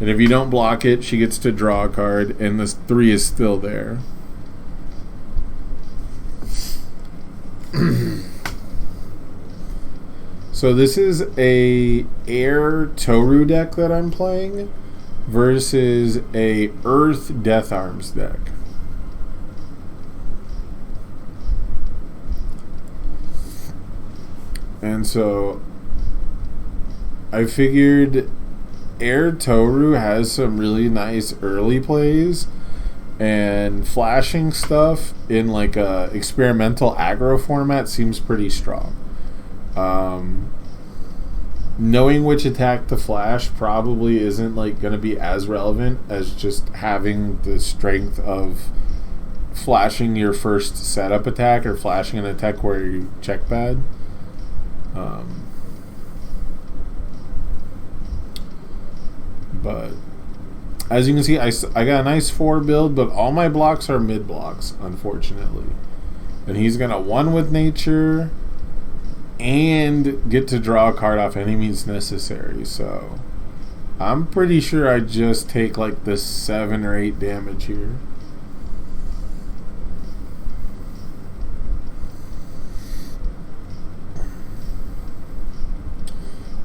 And if you don't block it, she gets to draw a card, and this 3 is still there. So this is a Air Toru deck that I'm playing versus a Earth Death Arms deck. And so I figured Air Toru has some really nice early plays, and flashing stuff in like a experimental aggro format seems pretty strong. Knowing which attack to flash probably isn't like going to be as relevant as just having the strength of flashing your first setup attack or flashing an attack where you check bad. But as you can see, I got a nice 4 build, but all my blocks are mid blocks, unfortunately. And he's going to 1 with nature and get to draw a card off any means necessary. So I'm pretty sure I just take like this 7 or 8 damage here.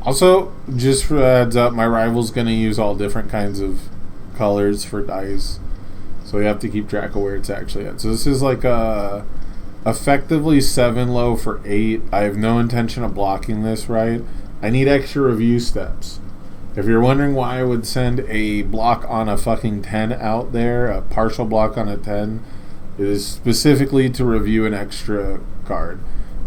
Also, just for a heads up, my rival's going to use all different kinds of colors for dice. So you have to keep track of where it's actually at. So this is like a effectively 7 low for 8. I have no intention of blocking this, right? I need extra review steps. If you're wondering why I would send a block on a fucking 10 out there, a partial block on a 10, it is specifically to review an extra card.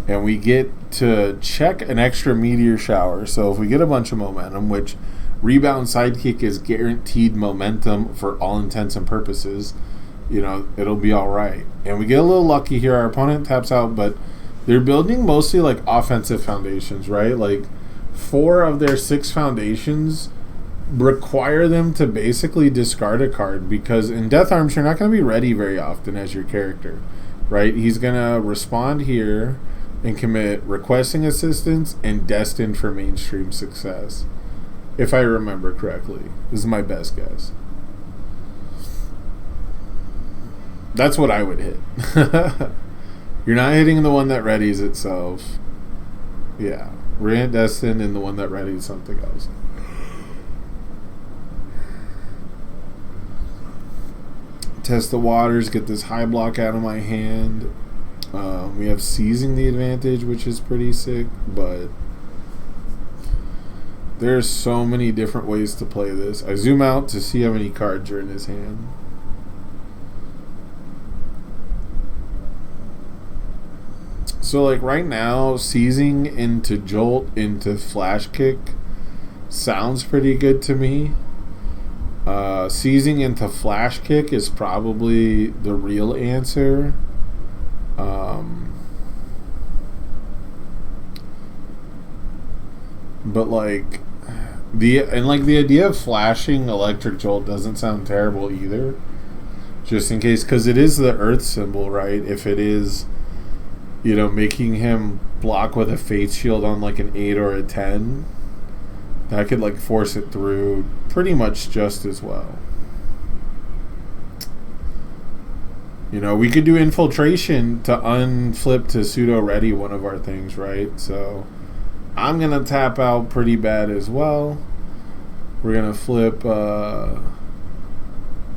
And we get to check an extra meteor shower. So if we get a bunch of momentum, which rebound sidekick is guaranteed momentum for all intents and purposes, you know, it'll be all right. And we get a little lucky here. Our opponent taps out, but they're building mostly like offensive foundations, right? Like 4 of their 6 foundations require them to basically discard a card, because in Death Arms, you're not going to be ready very often as your character, right? He's going to respond here and commit requesting assistance and destined for mainstream success, if I remember correctly. This is my best guess. That's what I would hit. You're not hitting the one that readies itself. Yeah, we're gonna hit destined and the one that readies something else. Test the waters, get this high block out of my hand. We have seizing the advantage, which is pretty sick, but there's so many different ways to play this. I zoom out to see how many cards are in his hand. So like right now, seizing into jolt into flash kick sounds pretty good to me. Seizing into flash kick is probably the real answer. But like the idea of flashing electric jolt doesn't sound terrible either, just in case, because it is the earth symbol, right? If it is, you know, making him block with a faith shield on like an 8 or a 10, that could like force it through pretty much just as well. You know, we could do infiltration to unflip to pseudo ready one of our things, right? So I'm gonna tap out pretty bad as well. We're gonna flip I'm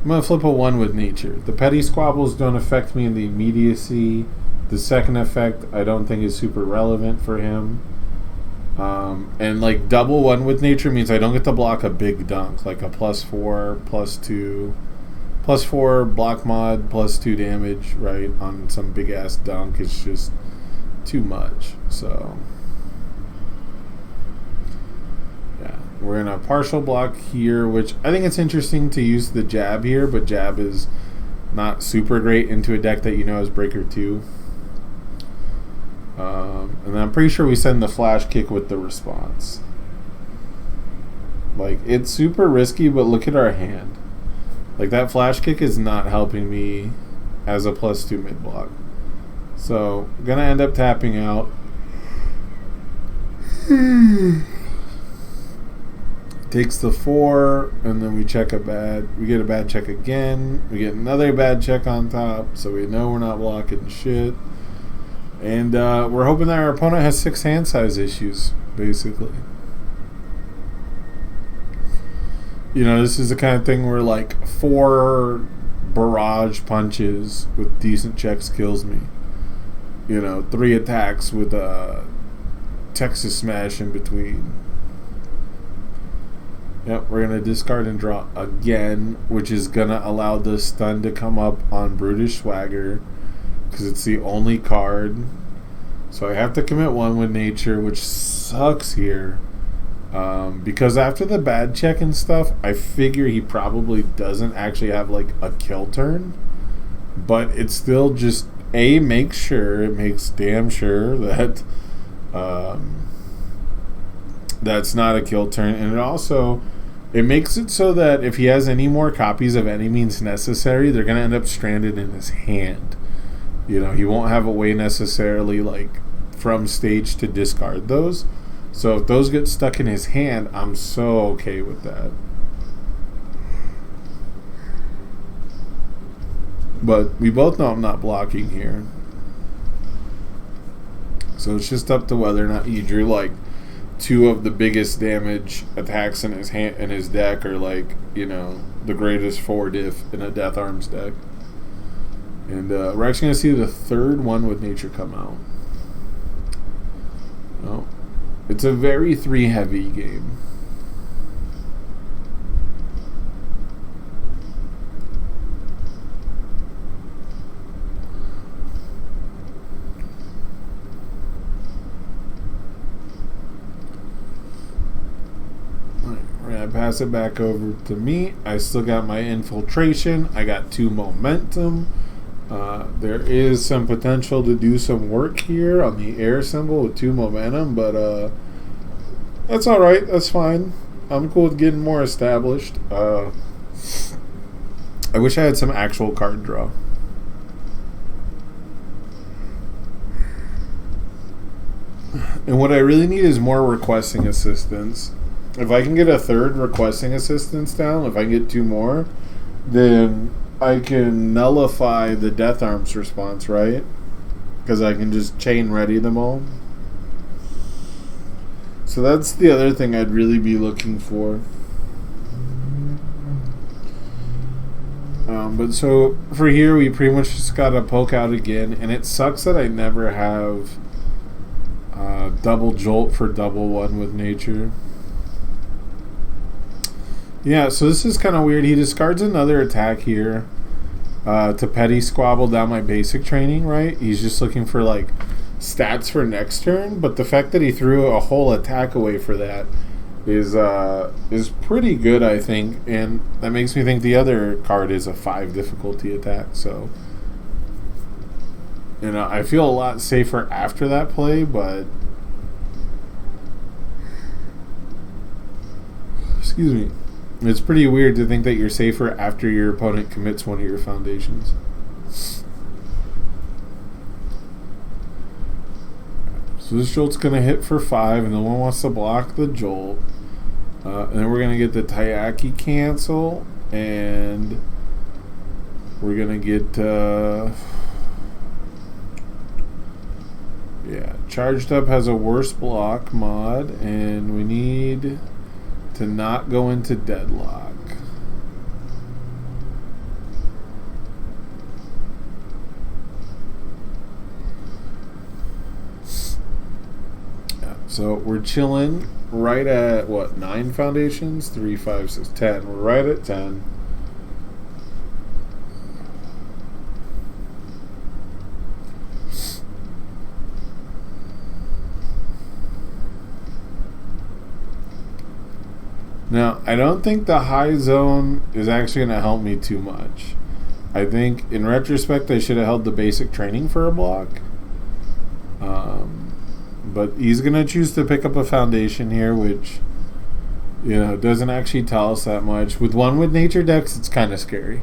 gonna flip a 1 with nature. The petty squabbles don't affect me in the immediacy. The second effect I don't think is super relevant for him. And like double 1 with nature means I don't get to block a big dunk, like a +4, +2, +4 block mod, +2 damage, right? On some big ass dunk. It's just too much. So yeah, we're gonna partial block here, which I think it's interesting to use the jab here, but jab is not super great into a deck that you know has breaker 2. And then I'm pretty sure we send the flash kick with the response. Like, it's super risky, but look at our hand. Like, that flash kick is not helping me as a +2 mid block. So, I'm gonna end up tapping out. Takes the 4, and then we check we get a bad check again. We get another bad check on top, so we know we're not blocking shit. And we're hoping that our opponent has 6 hand size issues, basically. You know, this is the kind of thing where like 4 barrage punches with decent checks kills me. You know, 3 attacks with a Texas Smash in between. Yep, we're going to discard and draw again, which is going to allow the stun to come up on Brutish Swagger, because it's the only card. So I have to commit 1 with Nature, which sucks here. Because after the bad check and stuff, I figure he probably doesn't actually have like a kill turn. But it's still just, it makes damn sure that that's not a kill turn. And it makes it so that if he has any more copies of any means necessary, they're going to end up stranded in his hand. You know, he won't have a way necessarily like from stage to discard those. So if those get stuck in his hand, I'm so okay with that. But we both know I'm not blocking here. So it's just up to whether or not he drew like 2 of the biggest damage attacks in his hand in his deck, or like, you know, the greatest 4 diff in a Death Arms deck. And we're actually going to see the 3rd one with Nature come out. Oh, it's a very 3 heavy game. Pass it back over to me. I still got my infiltration. I got 2 momentum. There is some potential to do some work here on the air symbol with 2 momentum, but that's alright. That's fine. I'm cool with getting more established. I wish I had some actual card draw. And what I really need is more requesting assistance. If I can get a 3rd requesting assistance down, if I can get 2 more, then I can nullify the Death Arms response, right? Because I can just chain ready them all. So that's the other thing I'd really be looking for. But so for here, we pretty much just got to poke out again. And it sucks that I never have double jolt for double 1 with Nature. Yeah, so this is kind of weird. He discards another attack here to petty squabble down my basic training, right? He's just looking for like stats for next turn, but the fact that he threw a whole attack away for that is pretty good, I think, and that makes me think the other card is a 5 difficulty attack. So, you know, I feel a lot safer after that play, but excuse me. It's pretty weird to think that you're safer after your opponent commits 1 of your foundations. So this jolt's going to hit for 5, and the one wants to block the jolt. And then we're going to get the Taiyaki cancel, and we're going to get... yeah, Charged Up has a worse block mod, and we need to not go into deadlock. Yeah, so we're chilling right at what, 9 foundations? 3, 5, 6, 10. We're right at 10. Now, I don't think the high zone is actually going to help me too much. I think, in retrospect, I should have held the basic training for a block. But he's going to choose to pick up a foundation here, which, you know, doesn't actually tell us that much. With 1 with Nature decks, it's kind of scary.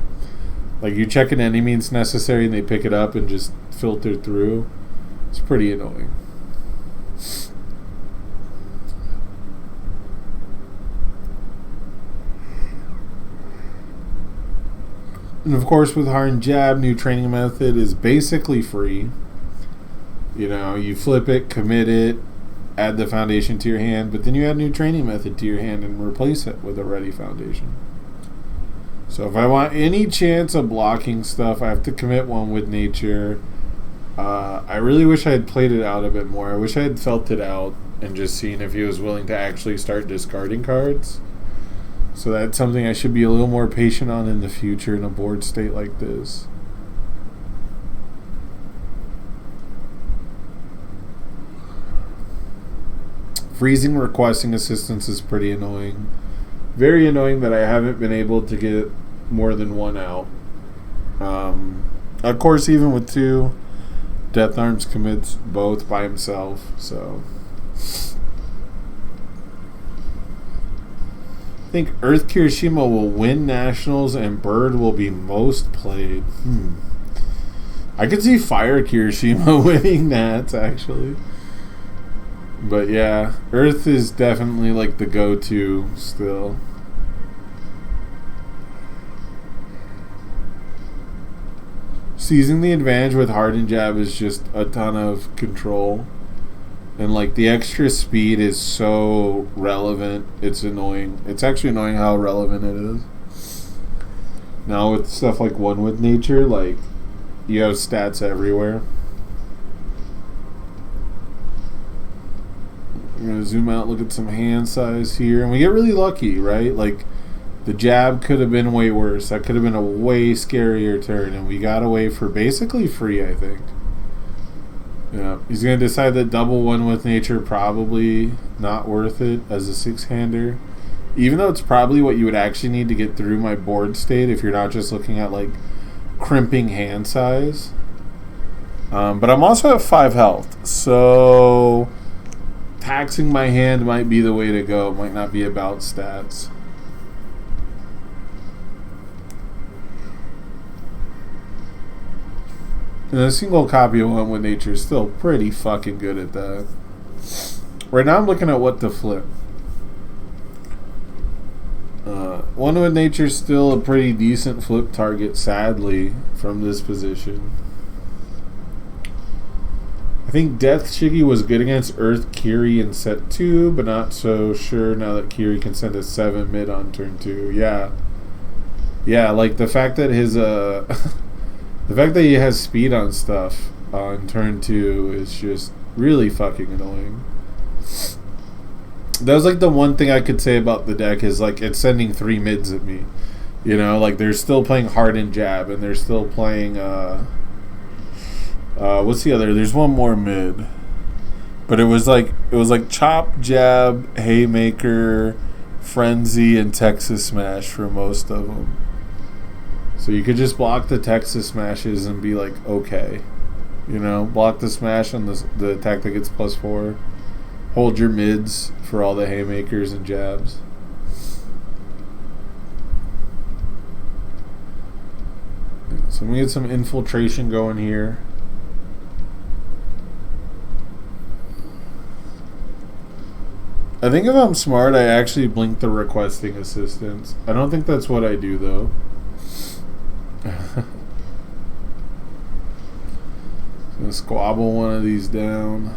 Like, you check an any means necessary and they pick it up and just filter through. It's pretty annoying. And of course, with Hard Jab, new training method is basically free. You know, you flip it, commit it, add the foundation to your hand, but then you add new training method to your hand and replace it with a ready foundation. So if I want any chance of blocking stuff, I have to commit one with nature. I really wish I had played it out a bit more. I wish I had felt it out and just seen if he was willing to actually start discarding cards. So that's something I should be a little more patient on in the future in a board state like this. Freezing requesting assistance is pretty annoying. Very annoying that I haven't been able to get more than one out. Of course, even with two, Death Arms commits both by himself, so... I think Earth Kirishima will win Nationals and Bird will be most played. I could see Fire Kirishima winning that, actually. But yeah, Earth is definitely like the go-to still. Seizing the advantage with Hard Jab is just a ton of control. And like the extra speed is so relevant, it's annoying. It's actually annoying how relevant it is. Now with stuff like One with Nature, like you have stats everywhere. I'm gonna zoom out, look at some hand size here, and we get really lucky, right? Like the jab could have been way worse. That could have been a way scarier turn, and we got away for basically free, I think. Yeah, he's going to decide that double One with Nature probably not worth it as a six-hander. Even though it's probably what you would actually need to get through my board state if you're not just looking at, like, crimping hand size. But I'm also at 5 health, so taxing my hand might be the way to go. It might not be about stats. And a single copy of One with Nature is still pretty fucking good at that. Right now I'm looking at what to flip. One with Nature is still a pretty decent flip target, sadly, from this position. I think Death Shiggy was good against Earth Kiri in set 2, but not so sure now that Kiri can send a 7 mid on turn 2. Yeah. Yeah, like the fact that his the fact that he has speed on stuff on turn 2 is just really fucking annoying. That was like the one thing I could say about the deck is like it's sending 3 mids at me. You know, like they're still playing Hard Jab and they're still playing what's the other? There's one more mid. But it was like Chop, Jab, Haymaker, Frenzy, and Texas Smash for most of them. So you could just block the Texas Smashes and be like, okay. You know, block the Smash on the attack that gets +4. Hold your mids for all the Haymakers and Jabs. So I'm going to get some infiltration going here. I think if I'm smart, I actually blink the requesting assistance. I don't think that's what I do, though. Gonna squabble one of these down.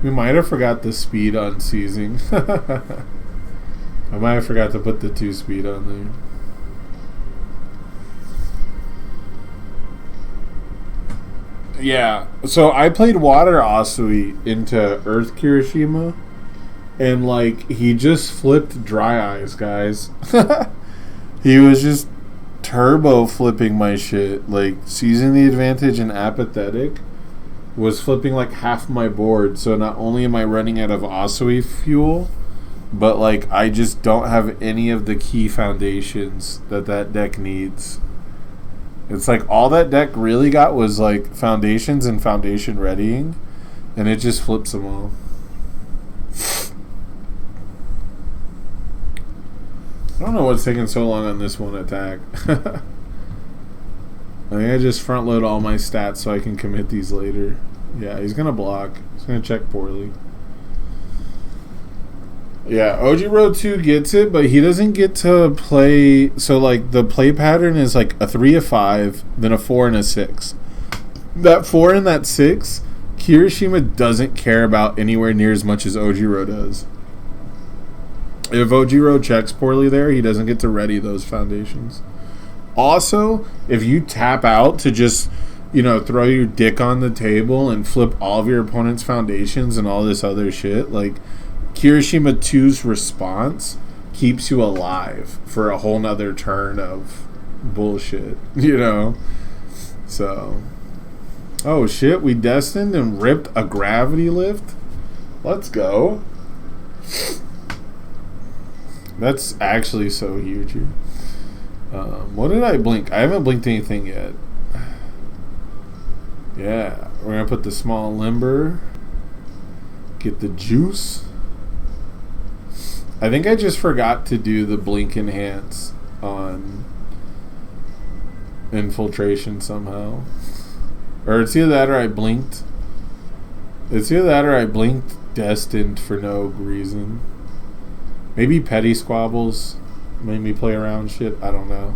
We might have forgot the speed on seizing. I might have forgot to put the 2 speed on there. Yeah, so I played Water Asui into Earth Kirishima, and like he just flipped Dry Eyes, guys. He was just turbo flipping my shit, like seizing the advantage and apathetic was flipping like half my board. So not only am I running out of Asui fuel, but like I just don't have any of the key foundations that deck needs. It's like all that deck really got was like foundations and foundation readying, and it just flips them all. I don't know what's taking so long on this one attack. I think I just front load all my stats so I can commit these later. Yeah, he's going to block. He's going to check poorly. Yeah, OG Road 2 gets it, but he doesn't get to play. So, like, the play pattern is like a 3, a 5, then a 4, and a 6. That 4 and that 6, Kirishima doesn't care about anywhere near as much as OG Road does. If OG Road checks poorly there, he doesn't get to ready those foundations. Also, if you tap out to just, throw your dick on the table and flip all of your opponent's foundations and all this other shit, like, Kirishima 2's response keeps you alive for a whole nother turn of bullshit, So, oh shit, we destined and ripped a gravity lift? Let's go. That's actually so huge here. What did I blink? I haven't blinked anything yet. Yeah, we're going to put the small limber. Get the juice. I think I just forgot to do the blink enhance on infiltration somehow. Or it's either that or I blinked. It's either that or I blinked destined for no reason. Maybe petty squabbles made me play around shit. I don't know.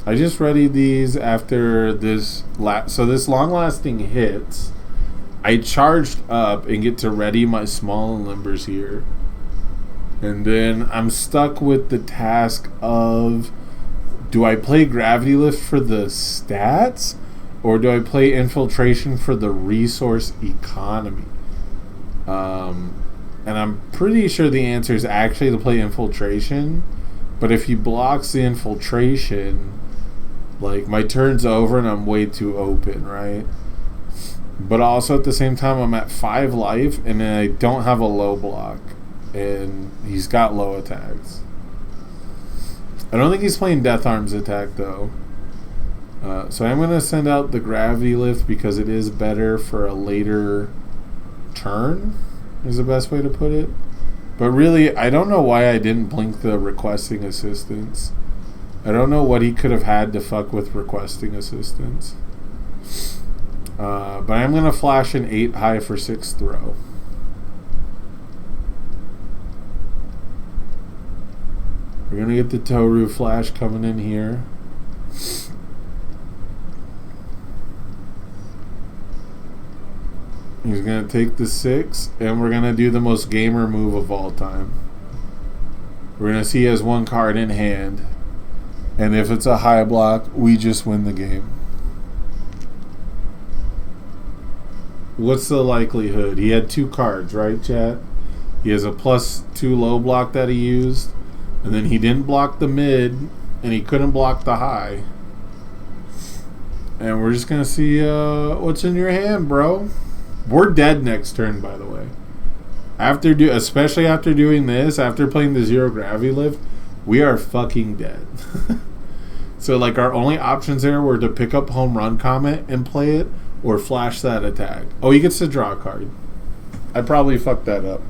I just readied these after this. So this long-lasting hits. I charged up and get to ready my small and limbers here. And then I'm stuck with the task of, do I play gravity lift for the stats? Or do I play infiltration for the resource economy? And I'm pretty sure the answer is actually to play infiltration. But if he blocks the infiltration, like, my turn's over and I'm way too open, right? But also at the same time, I'm at 5 life and I don't have a low block. And he's got low attacks. I don't think he's playing Death Arm's attack, though. So I'm going to send out the gravity lift because it is better for a later turn, is the best way to put it. But really, I don't know why I didn't blink the requesting assistance. I don't know what he could have had to fuck with requesting assistance. But I'm going to flash an 8 high for 6 throw. We're going to get the Toru flash coming in here. He's going to take the 6, and we're going to do the most gamer move of all time. We're going to see he has 1 card in hand, and if it's a high block, we just win the game. What's the likelihood? He had 2 cards, right, chat? He has a +2 low block that he used, and then he didn't block the mid, and he couldn't block the high. And we're just going to see what's in your hand, bro. We're dead next turn, by the way. Especially after doing this, after playing the 0 gravity lift, we are fucking dead. So, like, our only options there were to pick up Home Run Comet and play it, or flash that attack. Oh, he gets to draw a card. I probably fucked that up.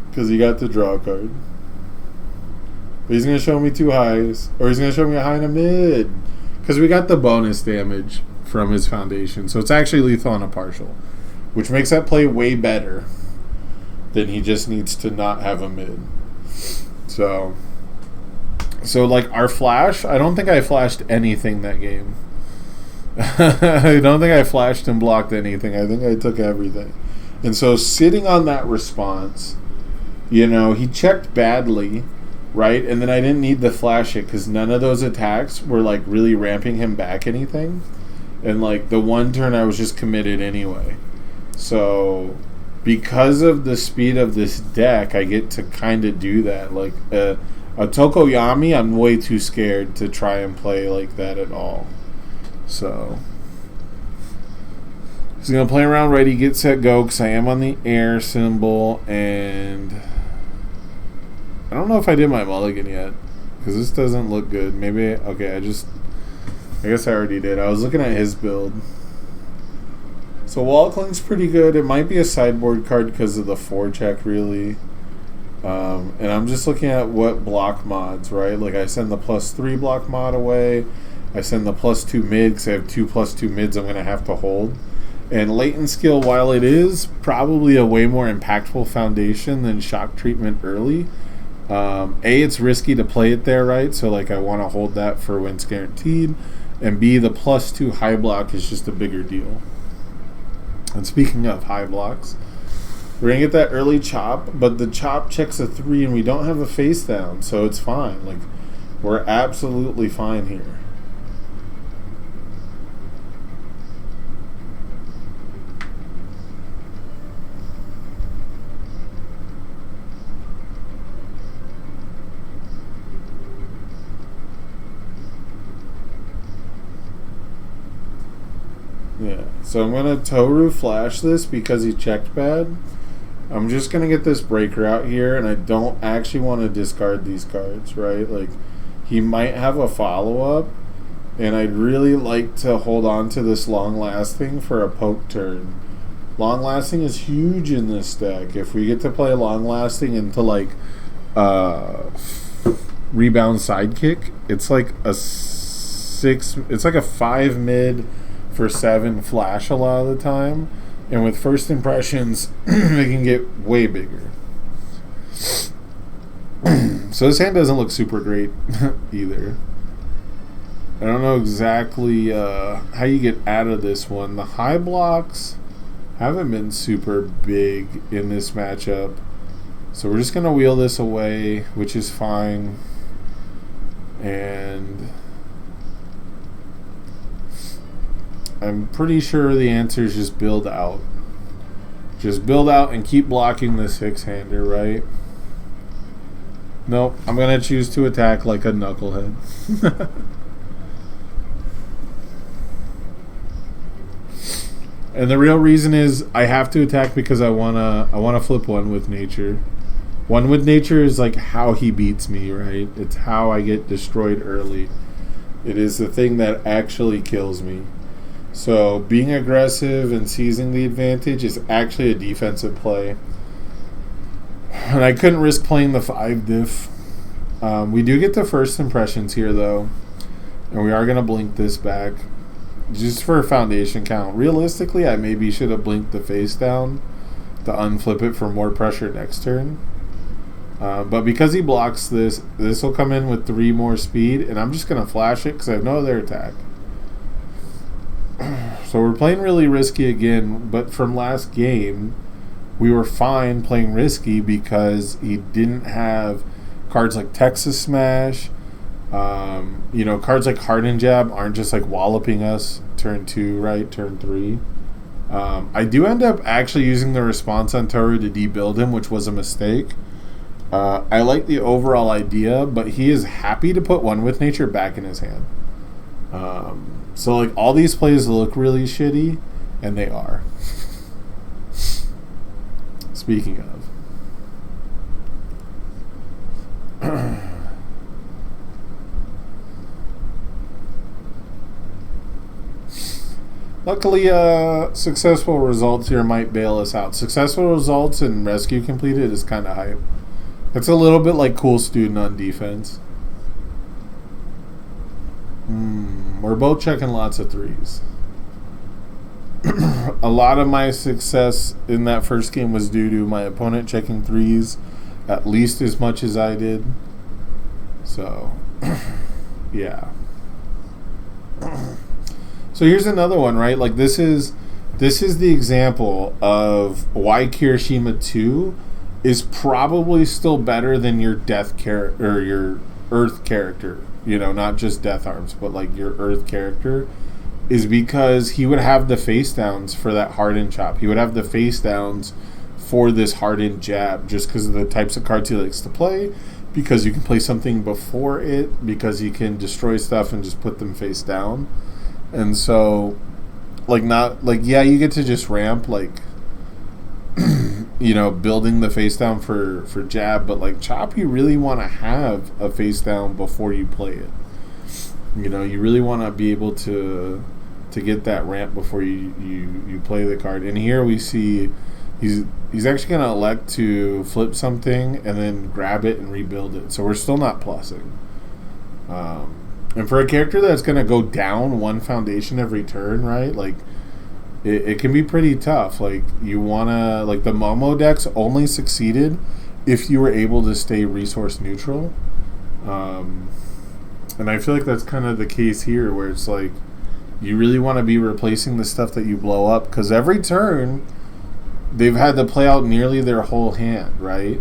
Because he got to draw a card. But he's going to show me 2 highs. Or he's going to show me a high and a mid. Because we got the bonus damage from his foundation. So it's actually lethal on a partial. Which makes that play way better than he just needs to not have a mid. So like, our flash, I don't think I flashed anything that game. I don't think I flashed and blocked anything. I think I took everything. And so sitting on that response, he checked badly, right? And then I didn't need to flash it because none of those attacks were, like, really ramping him back anything. And, like, the 1 turn I was just committed anyway. So because of the speed of this deck, I get to kind of do that. Like, a Tokoyami, I'm way too scared to try and play like that at all. So he's going to play around ready, get set, go, because I am on the air symbol, and I don't know if I did my mulligan yet, because this doesn't look good. Maybe, okay, I guess I already did. I was looking at his build. So Wall Clink's pretty good. It might be a sideboard card because of the 4-check, really. And I'm just looking at what block mods, right? Like I send the +3 block mod away. I send the +2 mid because I have 2 +2 mids I'm going to have to hold. And latent skill, while it is probably a way more impactful foundation than shock treatment early, it's risky to play it there, right? So like I want to hold that for when it's guaranteed. And B, the +2 high block is just a bigger deal. And speaking of high blocks, we're going to get that early chop, but the chop checks a 3 and we don't have a face down, so it's fine. Like, we're absolutely fine here. Yeah, so I'm going to Toru flash this because he checked bad. I'm just going to get this breaker out here, and I don't actually want to discard these cards, right? Like, he might have a follow-up, and I'd really like to hold on to this long-lasting for a poke turn. Long-lasting is huge in this deck. If we get to play long-lasting into, like, rebound sidekick, it's like a 6... It's like a 5 mid for 7 flash a lot of the time. And with first impressions, they can get way bigger. So this hand doesn't look super great either. I don't know exactly how you get out of this one. The high blocks haven't been super big in this matchup. So we're just going to wheel this away, which is fine. And I'm pretty sure the answer is just build out. Just build out and keep blocking the 6-hander, right? Nope, I'm going to choose to attack like a knucklehead. And the real reason is I have to attack because I wanna flip one with nature. One with nature is like how he beats me, right? It's how I get destroyed early. It is the thing that actually kills me. So being aggressive and seizing the advantage is actually a defensive play. And I couldn't risk playing the 5 diff. We do get the first impressions here though. And we are going to blink this back. Just for a foundation count. Realistically, I maybe should have blinked the face down to unflip it for more pressure next turn. But because he blocks this, this will come in with 3 more speed. And I'm just going to flash it because I have no other attack. So we're playing really risky again, but from last game, we were fine playing risky because he didn't have cards like Texas Smash. Cards like Hardened Jab aren't just like walloping us turn 2, right? Turn 3. I do end up actually using the response on Toru to debuild him, which was a mistake. I like the overall idea, but he is happy to put One with Nature back in his hand. So like all these plays look really shitty, and they are. Speaking of. Luckily, successful results here might bail us out. Successful results and rescue completed is kind of hype. It's a little bit like Cool Student on defense. We're both checking lots of 3s. A lot of my success in that first game was due to my opponent checking 3s at least as much as I did. So, yeah. So here's another one, right? Like this is the example of why Kirishima 2 is probably still better than your death character or your Earth character. You know, not just Death Arms, but like your Earth character, is because he would have the face downs for that hardened chop. He would have the face downs for this hardened jab just because of the types of cards he likes to play, because you can play something before it, because you can destroy stuff and just put them face down. And so, yeah, you get to just ramp, building the face down for jab, but like chop, you really want to have a face down before you play it. You know, you really want to be able to to get that ramp before you play the card. And here we see he's actually going to elect to flip something and then grab it and rebuild it. So we're still not plussing. And for a character that's going to go down one foundation every turn, right? Like, it can be pretty tough. Like, you want to... Like, the Momo decks only succeeded if you were able to stay resource neutral. And I feel like that's kind of the case here, where it's like, you really want to be replacing the stuff that you blow up, because every turn, they've had to play out nearly their whole hand, right?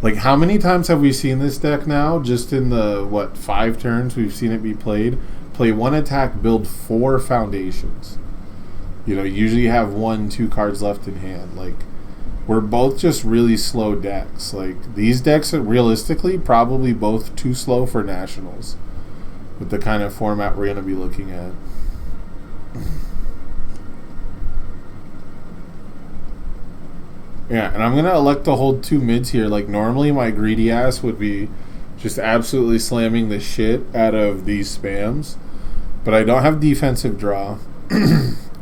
Like, how many times have we seen this deck now? Just in the, 5 turns we've seen it be played? Play 1 attack, build 4 foundations. You usually have 1-2 cards left in hand. Like, we're both just really slow decks. Like, these decks are realistically probably both too slow for Nationals with the kind of format we're going to be looking at. Yeah, and I'm going to elect to hold 2 mids here. Like, normally my greedy ass would be just absolutely slamming the shit out of these spams. But I don't have defensive draw.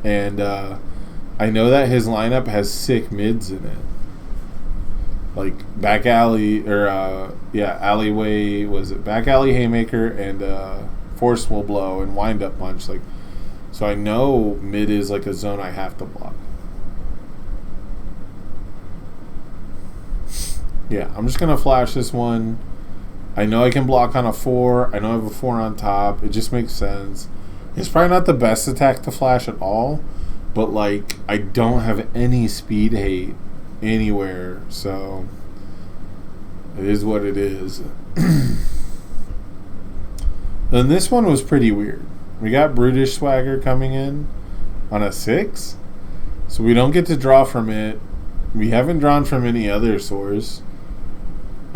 And I know that his lineup has sick mids in it. Like, back alley, or, alleyway, was it? Back alley haymaker and forceful blow and wind up punch. Like, so I know mid is like a zone I have to block. Yeah, I'm just going to flash this one. I know I can block on a 4. I know I have a 4 on top. It just makes sense. It's probably not the best attack to flash at all, but, like, I don't have any speed hate anywhere, so it is what it is. Then this one was pretty weird. We got Brutish Swagger coming in on a 6, so we don't get to draw from it. We haven't drawn from any other source.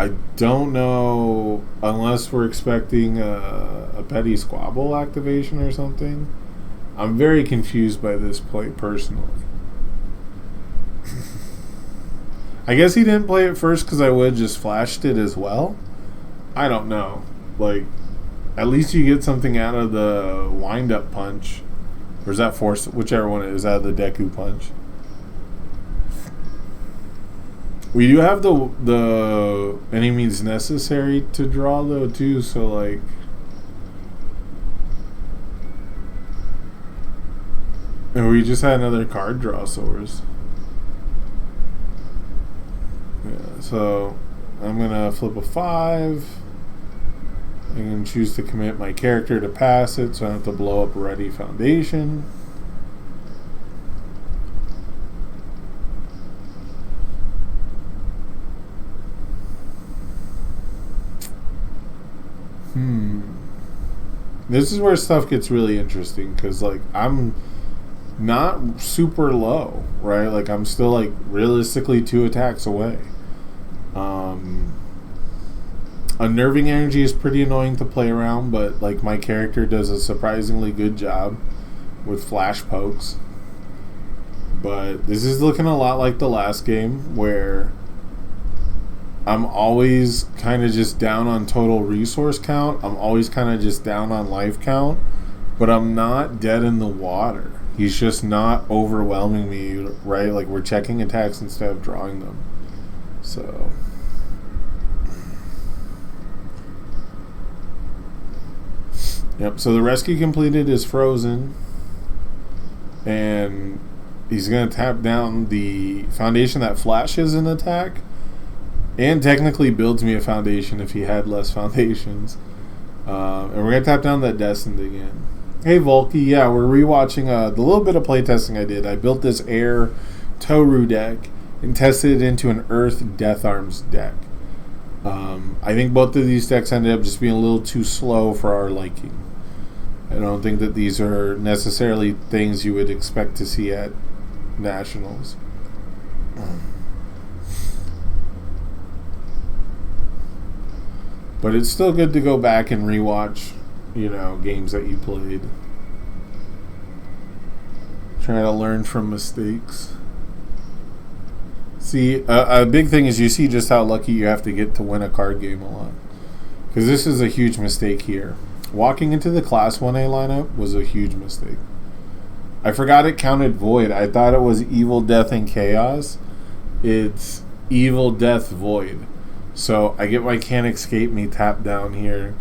I don't know, unless we're expecting a Petty Squabble activation or something. I'm very confused by this play, personally. I guess he didn't play it first because I would have just flashed it as well. I don't know. Like, at least you get something out of the wind-up punch. Or is that force? Whichever one it is, out of the Deku punch. We do have the any means necessary to draw, though, too, so, like... And we just had another card draw source. Yeah, so I'm going to flip a 5. I can choose to commit my character to pass it, so I don't have to blow up a ready foundation. This is where stuff gets really interesting, because, like, I'm not super low, right? Like, I'm still, like, realistically 2 attacks away. Unnerving Energy is pretty annoying to play around, but, like, my character does a surprisingly good job with flash pokes. But this is looking a lot like the last game, where I'm always kind of just down on total resource count. I'm always kind of just down on life count. But I'm not dead in the water. He's just not overwhelming me, right? Like, we're checking attacks instead of drawing them. So... Yep, so the rescue completed is frozen. And he's going to tap down the foundation that flashes an attack. And technically builds me a foundation if he had less foundations. And we're going to tap down that Destined again. Hey, Volky. Yeah, we're rewatching the little bit of playtesting I did. I built this Air Toru deck and tested it into an Earth Death Arms deck. I think both of these decks ended up just being a little too slow for our liking. I don't think that these are necessarily things you would expect to see at Nationals. But it's still good to go back and rewatch, games that you played. Try to learn from mistakes. See, a big thing is you see just how lucky you have to get to win a card game a lot. Because this is a huge mistake here. Walking into the Class 1A lineup was a huge mistake. I forgot it counted void. I thought it was evil, death, and chaos. It's evil, death, void. So I get my can't escape me tapped down here.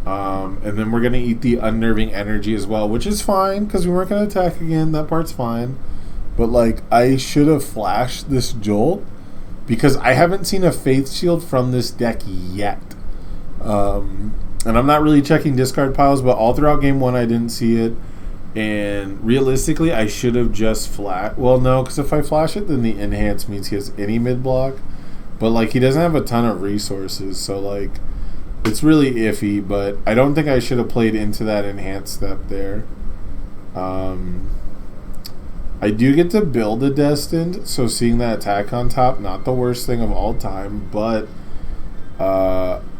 And then we're going to eat the unnerving energy as well, which is fine because we weren't going to attack again. That part's fine. But, like, I should have flashed this jolt because I haven't seen a faith shield from this deck yet. And I'm not really checking discard piles, but all throughout game 1 I didn't see it. And realistically, I should have just flashed. Well, no, because if I flash it, then the enhance means he has any mid block. But, like, he doesn't have a ton of resources, so, like, it's really iffy. But I don't think I should have played into that enhance step there. I do get to build a Destined, so seeing that attack on top, not the worst thing of all time, but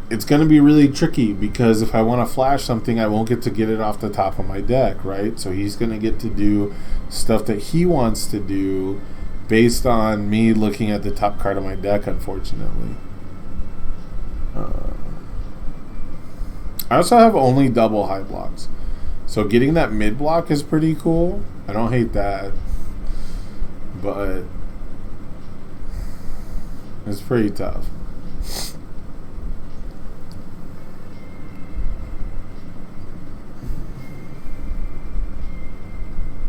it's going to be really tricky because if I want to flash something, I won't get to get it off the top of my deck, right? So he's going to get to do stuff that he wants to do based on me looking at the top card of my deck, unfortunately. I also have only double high blocks. So getting that mid block is pretty cool. I don't hate that. But it's pretty tough.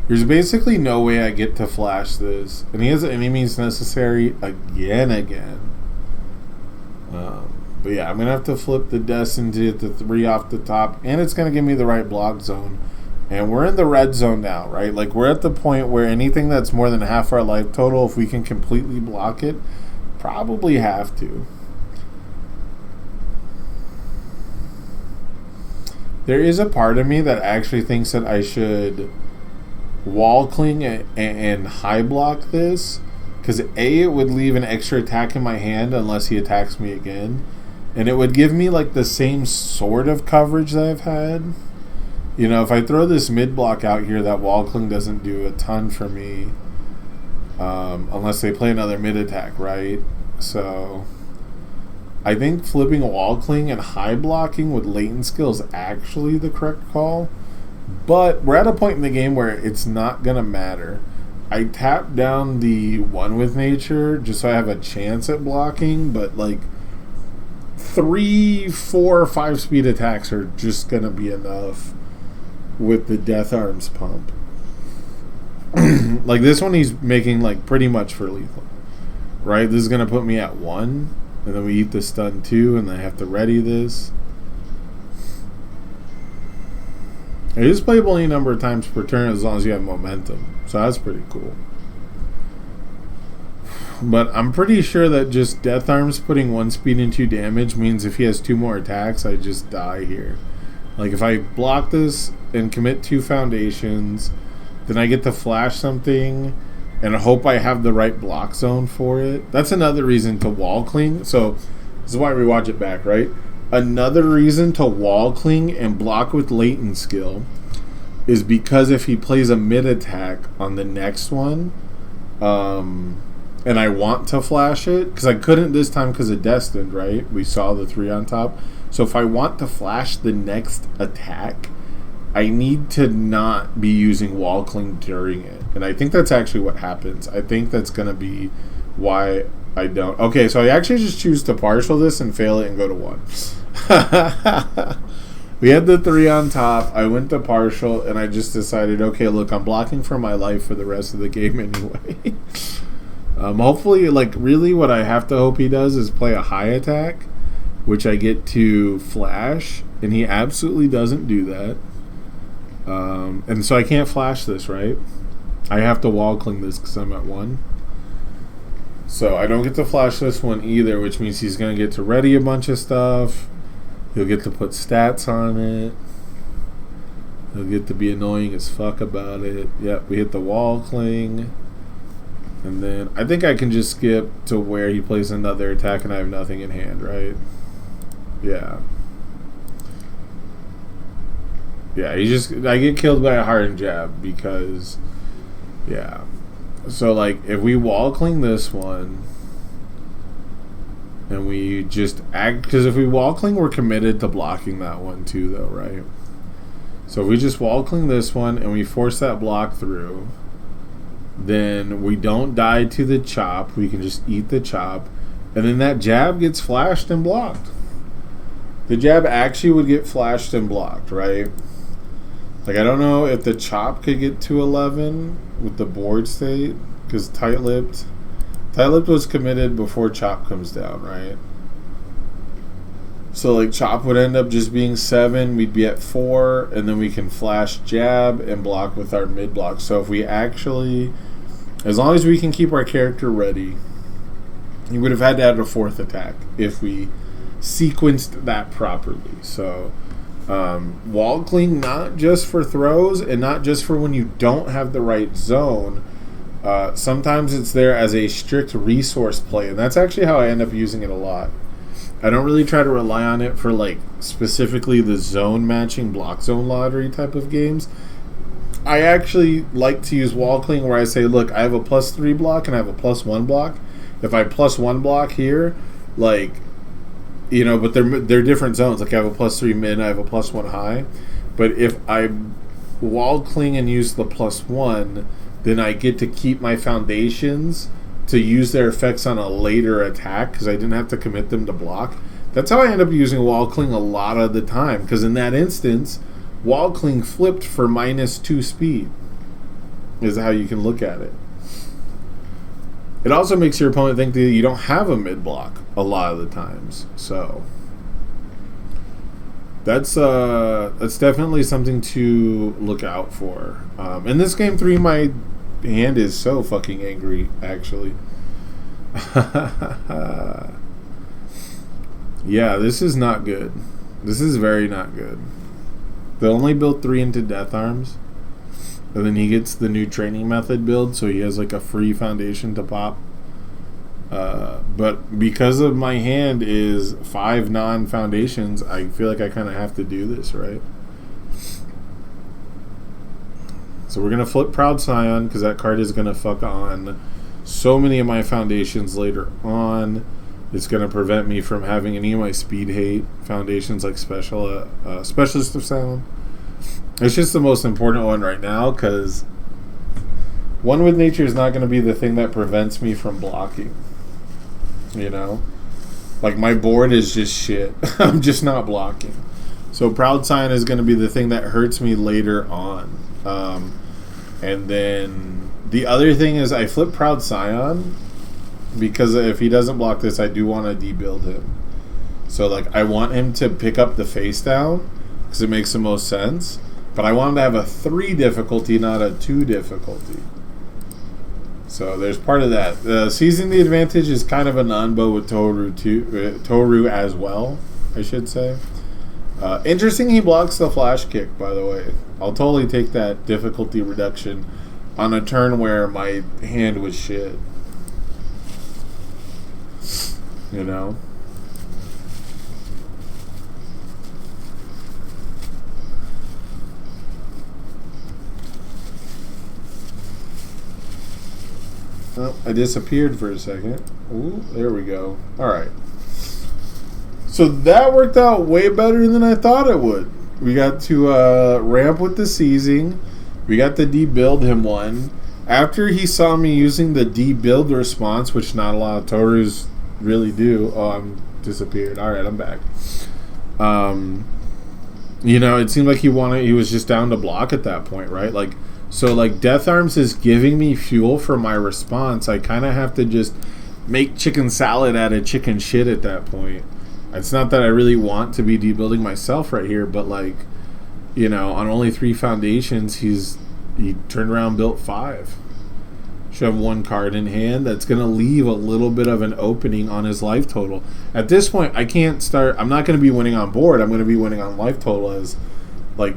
There's basically no way I get to flash this. And he has any means necessary again. But yeah, I'm going to have to flip the Destined to get the 3 off the top. And it's going to give me the right block zone. And we're in the red zone now, right? Like, we're at the point where anything that's more than half our life total, if we can completely block it, probably have to. There is a part of me that actually thinks that I should wall cling and high block this, because A, it would leave an extra attack in my hand unless he attacks me again, and it would give me like the same sort of coverage that I've had. You know, if I throw this mid block out here, that wall cling doesn't do a ton for me, unless they play another mid attack, right? So I think flipping a wall cling and high blocking with latent skill is actually the correct call. But we're at a point in the game where it's not going to matter. I tap down the 1 with nature just so I have a chance at blocking, but like 3, 4, 5 speed attacks are just going to be enough with the Death Arms pump. Like this one he's making like pretty much for lethal. Right? This is going to put me at 1, and then we eat the stun 2, and I have to ready this. It is playable any number of times per turn as long as you have momentum. So that's pretty cool. But I'm pretty sure that just Death Arms putting 1 speed and 2 damage means if he has 2 more attacks, I just die here. Like if I block this and commit 2 foundations, then I get to flash something and hope I have the right block zone for it. That's another reason to wall cling. So this is why we watch it back, right? Another reason to wall cling and block with latent skill is because if he plays a mid attack on the next one, and I want to flash it, because I couldn't this time because of Destined, right? We saw the 3 on top. So if I want to flash the next attack, I need to not be using wall cling during it. And I think that's actually what happens. I think that's going to be why I don't. Okay, so I actually just choose to partial this and fail it and go to 1. We had the 3 on top. I went to partial, and I just decided, okay, look, I'm blocking for my life for the rest of the game anyway. Hopefully, like, really what I have to hope he does is play a high attack, which I get to flash, and he absolutely doesn't do that. And so I can't flash this, right? I have to wall cling this because I'm at 1. So I don't get to flash this one either, which means he's going to get to ready a bunch of stuff. He'll get to put stats on it. He'll get to be annoying as fuck about it. Yep, we hit the wall cling. And then I think I can just skip to where he plays another attack and I have nothing in hand, right? Yeah. Yeah, I get killed by a hardened jab because, yeah. So, like, if we wall cling this one, and we just act, because if we wall cling, we're committed to blocking that one too, though, right? So if we just wall cling this one and we force that block through, then we don't die to the chop. We can just eat the chop. And then that jab gets flashed and blocked. The jab actually would get flashed and blocked, right? Like, I don't know if the chop could get to 11 with the board state, because tight-lipped was committed before chop comes down, right? So, like, chop would end up just being 7, we'd be at 4, and then we can flash jab and block with our mid block. So if we actually, as long as we can keep our character ready, you would have had to add a 4th attack if we sequenced that properly. So wall cling, not just for throws and not just for when you don't have the right zone. Sometimes it's there as a strict resource play, and that's actually how I end up using it a lot. I don't really try to rely on it for, like, specifically the zone matching block zone lottery type of games. I actually like to use wall cling where I say, look, I have a +3 block and I have a +1 block. If I +1 block here, like, you know, but they're different zones. Like, I have a +3 mid and I have a +1 high. But if I wall cling and use the +1, then I get to keep my foundations to use their effects on a later attack because I didn't have to commit them to block. That's how I end up using wall cling a lot of the time, because in that instance, wall cling flipped for -2 speed is how you can look at it. It also makes your opponent think that you don't have a mid block a lot of the times. So that's definitely something to look out for. In this game 3, my hand is so fucking angry, actually. Yeah, this is not good. This is very not good. They only built 3 into Death Arms. And then he gets the new training method build, so he has like a free foundation to pop. But because of my hand is 5 non-foundations, I feel like I kind of have to do this, right? So we're going to flip Proud Scion, because that card is going to fuck on so many of my foundations later on. It's going to prevent me from having any of my speed hate foundations like Specialist of Sound. It's just the most important one right now, because One with Nature is not going to be the thing that prevents me from blocking. You know? Like, my board is just shit. I'm just not blocking. So Proud Scion is going to be the thing that hurts me later on. And then the other thing is I flip Proud Scion because if he doesn't block this, I do want to debuild him. So, like, I want him to pick up the face down because it makes the most sense. But I want him to have a 3 difficulty, not a 2 difficulty. So there's part of that. Seizing the Advantage is kind of a non-bow with Toru as well, I should say. Interesting he blocks the flash kick, by the way. I'll totally take that difficulty reduction on a turn where my hand was shit. You know? Oh, I disappeared for a second. Ooh, there we go. Alright. So that worked out way better than I thought it would. We got to ramp with the seizing. We got to debuild him one. After he saw me using the debuild response, which not a lot of Torus really do. Oh, I'm disappeared. Alright, I'm back. You know, it seemed like he was just down to block at that point, right? So Death Arms is giving me fuel for my response. I kind of have to just make chicken salad out of chicken shit at that point. It's not that I really want to be debuilding myself right here, but, like, you know, on only 3 foundations, he turned around, built 5. Should have 1 card in hand. That's going to leave a little bit of an opening on his life total. At this point, I can't start. I'm not going to be winning on board. I'm going to be winning on life total as, like,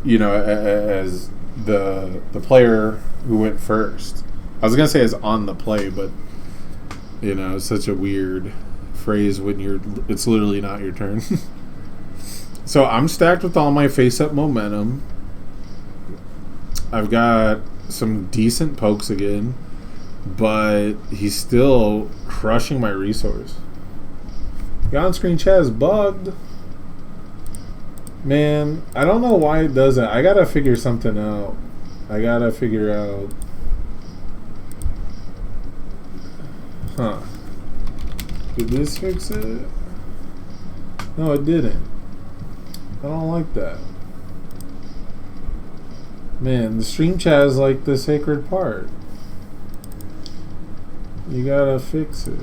you know, as the player who went first. I was going to say as on the play, but, you know, it's such a weird phrase when it's literally not your turn. So I'm stacked with all my face-up momentum. I've got some decent pokes again, but he's still crushing my resource. The on-screen chat is bugged. Man, I don't know why it doesn't. I gotta figure something out. I gotta figure out. Huh. Did this fix it? No, it didn't. I don't like that. Man, the stream chat is like the sacred part. You gotta fix it.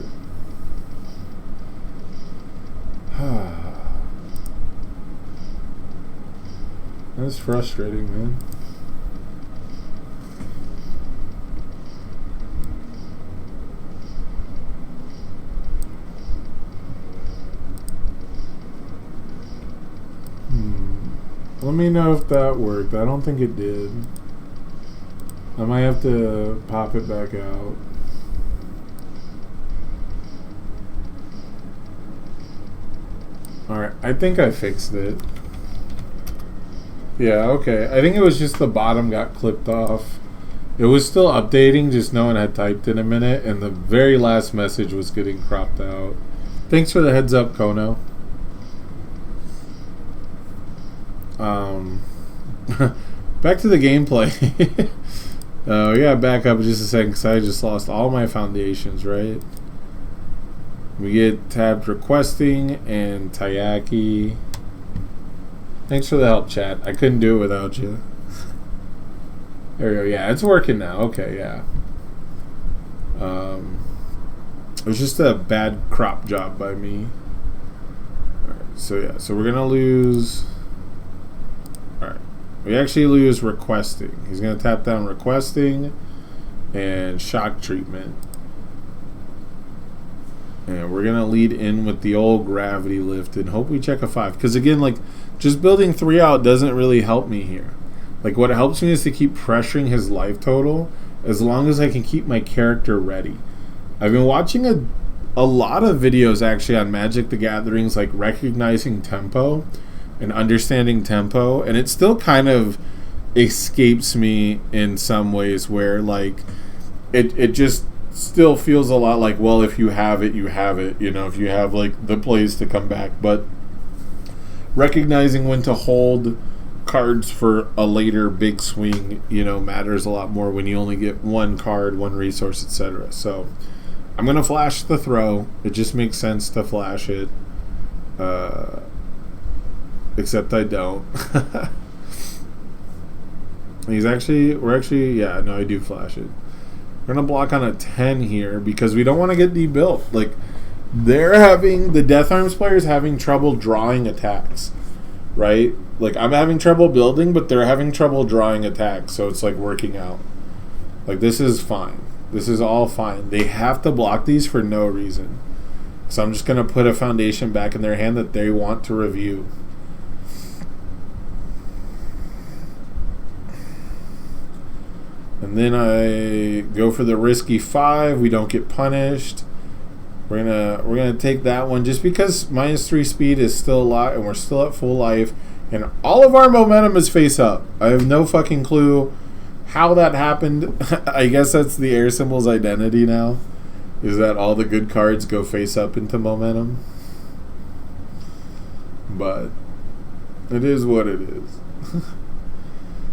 That's frustrating, man. Let me know if that worked. I don't think it did. I might have to pop it back out. Alright, I think I fixed it. Yeah, okay. I think it was just the bottom got clipped off. It was still updating, just no one had typed in a minute, and the very last message was getting cropped out. Thanks for the heads up, Kono. Back to the gameplay. We gotta back up just a second because I just lost all my foundations, right? We get tabbed requesting and Taiyaki. Thanks for the help, chat. I couldn't do it without you. There we go. Yeah, it's working now. Okay, yeah. It was just a bad crop job by me. Alright, so yeah, so we're gonna lose. Alright. We actually lose requesting. He's gonna tap down requesting and shock treatment. And we're gonna lead in with the old gravity lift and hope we check a 5. Because again, like, just building 3 out doesn't really help me here. Like, what helps me is to keep pressuring his life total as long as I can keep my character ready. I've been watching a lot of videos actually on Magic the Gathering's, like, recognizing tempo and understanding tempo, and it still kind of escapes me in some ways where, like, it just still feels a lot like, well, if you have it, you have it. You know, if you have, like, the plays to come back. But recognizing when to hold cards for a later big swing, you know, matters a lot more when you only get one card, one resource, etc. So I'm going to flash the throw. It just makes sense to flash it. Except I don't. Yeah, no, I do flash it. We're going to block on a 10 here because we don't want to get debuilt. Like, the Death Arms players having trouble drawing attacks, right? Like, I'm having trouble building, but they're having trouble drawing attacks, so it's like working out. Like, this is fine. This is all fine. They have to block these for no reason. So I'm just going to put a foundation back in their hand that they want to review. And then I go for the risky 5. We don't get punished. We're gonna take that one just because -3 speed is still a lot, and we're still at full life, and all of our momentum is face up. I have no fucking clue how that happened. I guess that's the air symbol's identity now, is that all the good cards go face up into momentum. But it is what it is.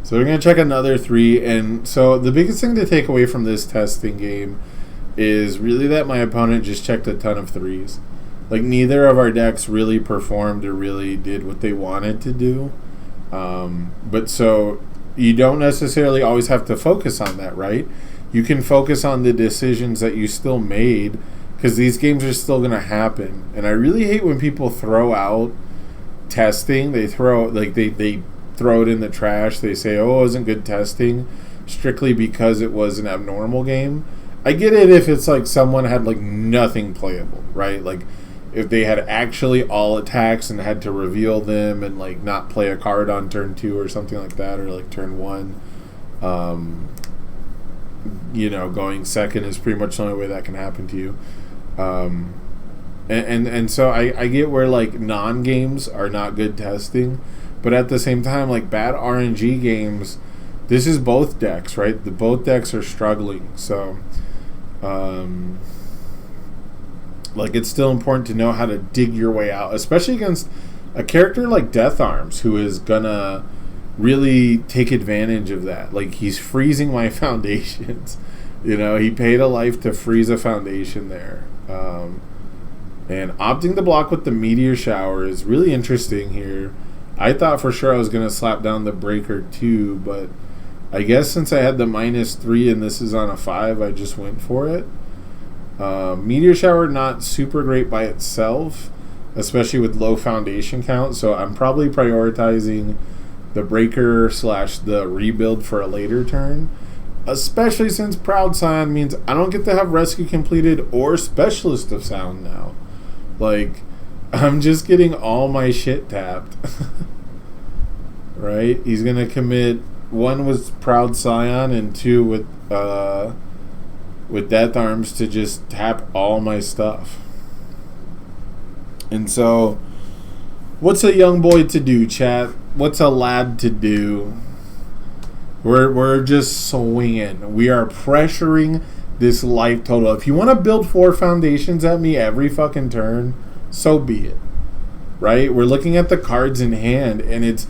So we're going to check another 3, and so the biggest thing to take away from this testing game is really that my opponent just checked a ton of 3s. Like, neither of our decks really performed or really did what they wanted to do. But so you don't necessarily always have to focus on that, right? You can focus on the decisions that you still made, because these games are still going to happen. And I really hate when people throw out testing. They throw it in the trash. They say, oh, it wasn't good testing, strictly because it was an abnormal game. I get it if it's like someone had like nothing playable, right? Like if they had actually all attacks and had to reveal them and like not play a card on turn 2 or something like that, or like turn 1. You know, going second is pretty much the only way that can happen to you. And so I get where like non-games are not good testing. But at the same time, like bad RNG games, this is both decks, right? Both decks are struggling. So, like, it's still important to know how to dig your way out, especially against a character like Death Arms, who is gonna really take advantage of that. Like, he's freezing my foundations. You know, he paid a life to freeze a foundation there. And opting to block with the Meteor Shower is really interesting here. I thought for sure I was going to slap down the Breaker too, but I guess since I had the -3 and this is on a 5, I just went for it. Meteor Shower not super great by itself, especially with low foundation count, so I'm probably prioritizing the Breaker / the Rebuild for a later turn, especially since Proud Scion means I don't get to have Rescue completed or Specialist of Sound now. Like, I'm just getting all my shit tapped. Right? He's going to commit 1 with Proud Scion and 2 with Death Arms to just tap all my stuff. And so, what's a young boy to do, chat? What's a lad to do? We're just swinging. We are pressuring this life total. If you want to build 4 foundations at me every fucking turn, so be it. Right? We're looking at the cards in hand, and it's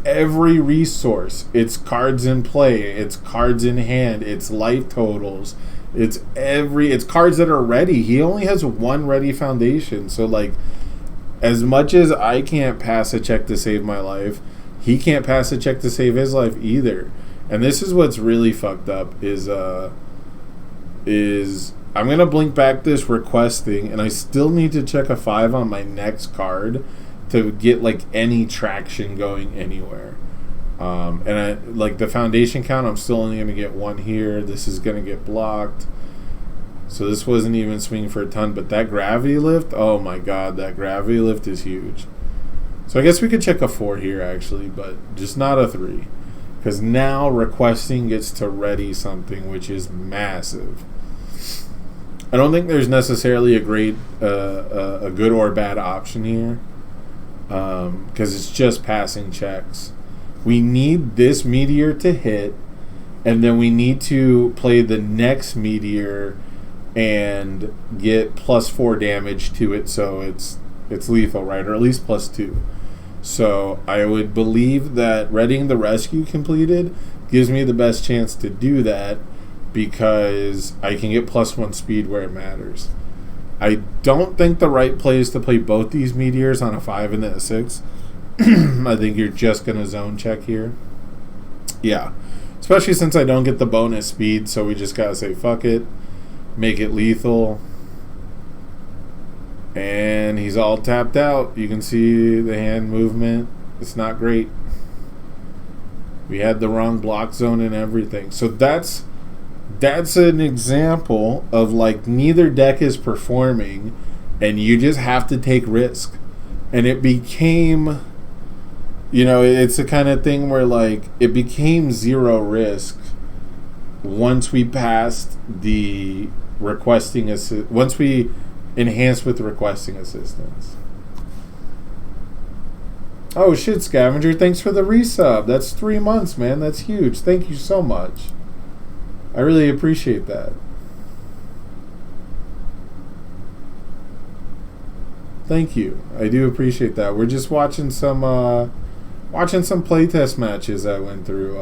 every resource. It's cards in play. It's cards in hand. It's life totals. It's cards that are ready. He only has 1 ready foundation. So, like, as much as I can't pass a check to save my life, he can't pass a check to save his life either. And this is what's really fucked up is I'm going to blink back this requesting, and I still need to check a 5 on my next card to get, like, any traction going anywhere. And like the foundation count, I'm still only going to get 1 here. This is going to get blocked. So this wasn't even swinging for a ton, but that gravity lift, oh my god, that gravity lift is huge. So I guess we could check a 4 here actually, but just not a 3. Because now requesting gets to ready something, which is massive. I don't think there's necessarily a great, a good or bad option here. Because it's just passing checks. We need this meteor to hit, and then we need to play the next meteor and get +4 damage to it, so it's lethal, right? Or at least +2. So I would believe that readying the rescue completed gives me the best chance to do that, because I can get +1 speed where it matters. I don't think the right play is to play both these meteors on a 5 and then a 6. I think you're just going to zone check here. Yeah. Especially since I don't get the bonus speed, so we just got to say fuck it. Make it lethal. And he's all tapped out. You can see the hand movement. It's not great. We had the wrong block zone and everything. So that's an example of, like, neither deck is performing, and you just have to take risk. And it became, you know, it's the kind of thing where, like, it became 0 risk once we passed the requesting once we enhanced with requesting assistance. Oh shit, Scavenger, thanks for the resub. That's 3 months, man. That's huge. Thank you so much. I really appreciate that. Thank you. I do appreciate that. We're just watching some playtest matches I went through.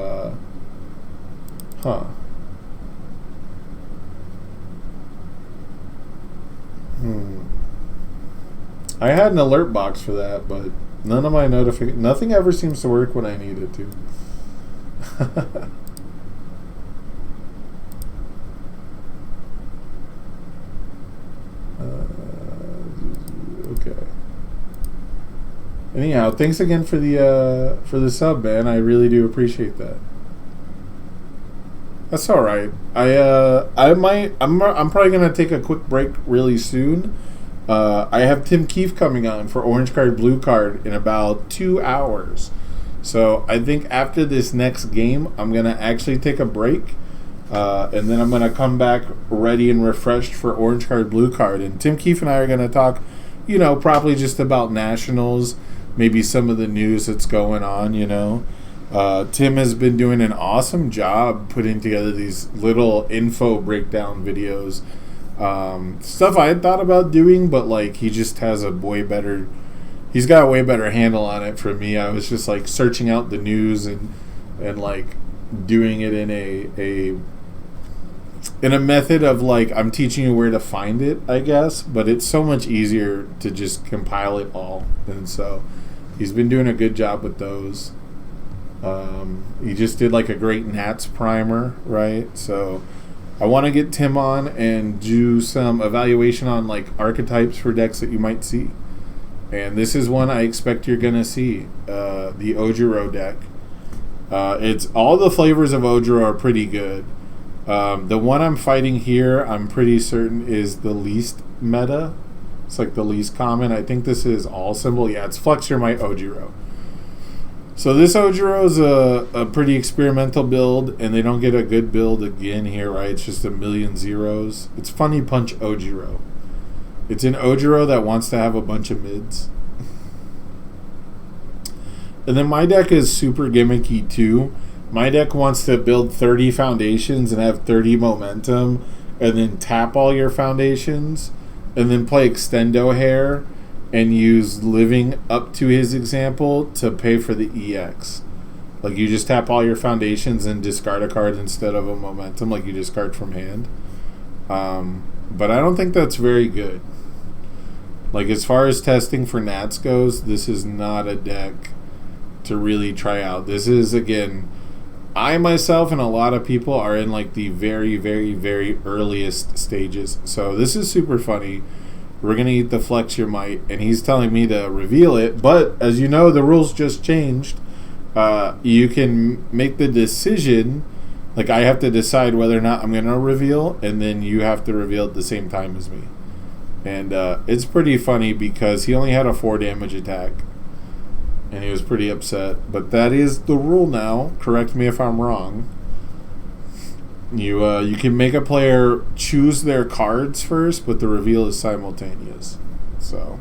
I had an alert box for that, but none of my nothing ever seems to work when I need it to. Okay. Anyhow, thanks again for the sub, man. I really do appreciate that. That's all right. I'm probably gonna take a quick break really soon. I have Tim Keefe coming on for Orange Card, Blue Card in about 2 hours. So I think after this next game, I'm gonna actually take a break, and then I'm gonna come back ready and refreshed for Orange Card, Blue Card. And Tim Keefe and I are gonna talk, you know, probably just about nationals, maybe some of the news that's going on, you know. Tim has been doing an awesome job putting together these little info breakdown videos. Stuff I had thought about doing, but, like, he just has a way better he's got a way better handle on it from me. I was just like searching out the news and like doing it in a method of like I'm teaching you where to find it, I guess, but it's so much easier to just compile it all. And so he's been doing a good job with those. He just did like a great Nats primer, right? So I want to get Tim on and do some evaluation on like archetypes for decks that you might see. And this is one I expect you're going to see, the Ojiro deck. It's all the flavors of Ojiro are pretty good. The one I'm fighting here, I'm pretty certain is the least meta. It's like the least common. I think this is all symbol. Yeah, it's Flex Your Might Ojiro. So this Ojiro is a pretty experimental build, and they don't get a good build again here, right? It's just a million zeros. It's Funny Punch Ojiro. It's an Ojiro that wants to have a bunch of mids. And then my deck is super gimmicky too. My deck wants to build 30 foundations and have 30 momentum, and then tap all your foundations, and then play Extendo Hair, and use Living up to his example to pay for the EX. Like you just tap all your foundations and discard a card instead of a momentum, like you discard from hand. But I don't think that's very good. Like as far as testing for Nats goes, this is not a deck to really try out. This is, again, I myself and a lot of people are in like the very, very, very earliest stages. So this is super funny. We're going to eat the Flex Your Might, and he's telling me to reveal it. But as you know, the rules just changed. You can make the decision. Like I have to decide whether or not I'm going to reveal, and then you have to reveal at the same time as me. And it's pretty funny because he only had a 4 damage attack. And he was pretty upset. But that is the rule now. Correct me if I'm wrong. You can make a player choose their cards first, but the reveal is simultaneous. So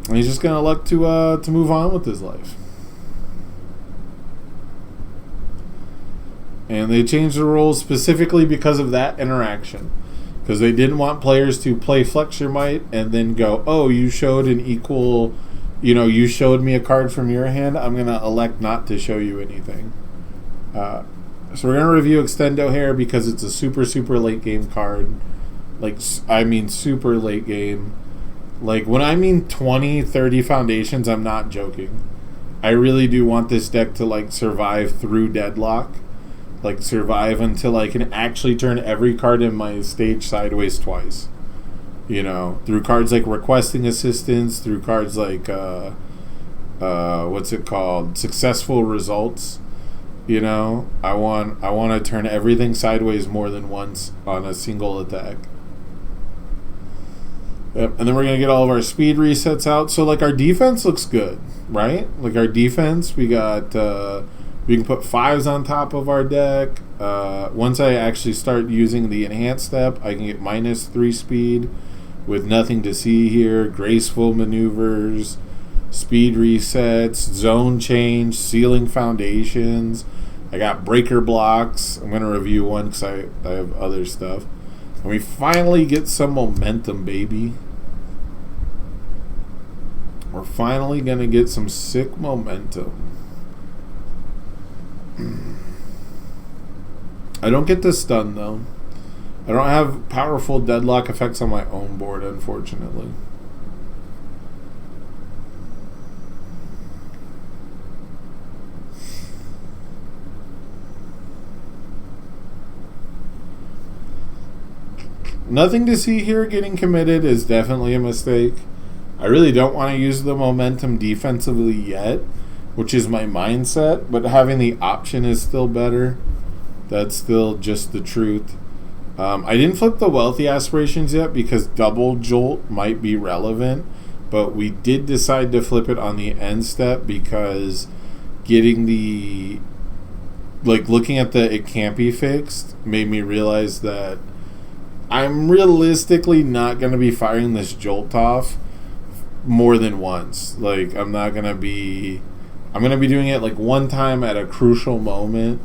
and he's just gonna look to move on with his life. And they changed the rules specifically because of that interaction. Because they didn't want players to play Flex Your Might and then go, oh, you showed an equal, you showed me a card from your hand. I'm going to elect not to show you anything. So we're going to review Extendo Hair because it's a super, super late game card. Like, I mean super late game. Like, when I mean 20, 30 foundations, I'm not joking. I really do want this deck to, like, survive through Deadlock. Like, survive until I can actually turn every card in my stage sideways twice. Through cards like Requesting Assistance, through cards like, what's it called? Successful Results. I want to turn everything sideways more than once on a single attack. Yep. And then we're going to get all of our speed resets out. So, like, our defense looks good, right? Like, our defense, we got... we can put 5s on top of our deck. Once I actually start using the enhanced step, I can get -3 speed with nothing to see here. Graceful maneuvers, speed resets, zone change, sealing foundations. I got breaker blocks. I'm going to review one because I have other stuff. And we finally get some momentum, baby. We're finally going to get some sick momentum. I don't get the stun, though. I don't have powerful deadlock effects on my own board, unfortunately. Nothing to see here. Getting committed is definitely a mistake. I really don't want to use the momentum defensively yet, which is my mindset, but having the option is still better. That's still just the truth. I didn't flip the Wealthy Aspirations yet because Double Jolt might be relevant, but we did decide to flip it on the end step because getting the... looking at the It Can't Be Fixed made me realize that I'm realistically not going to be firing this Jolt off more than once. Like, I'm going to be doing it like one time at a crucial moment,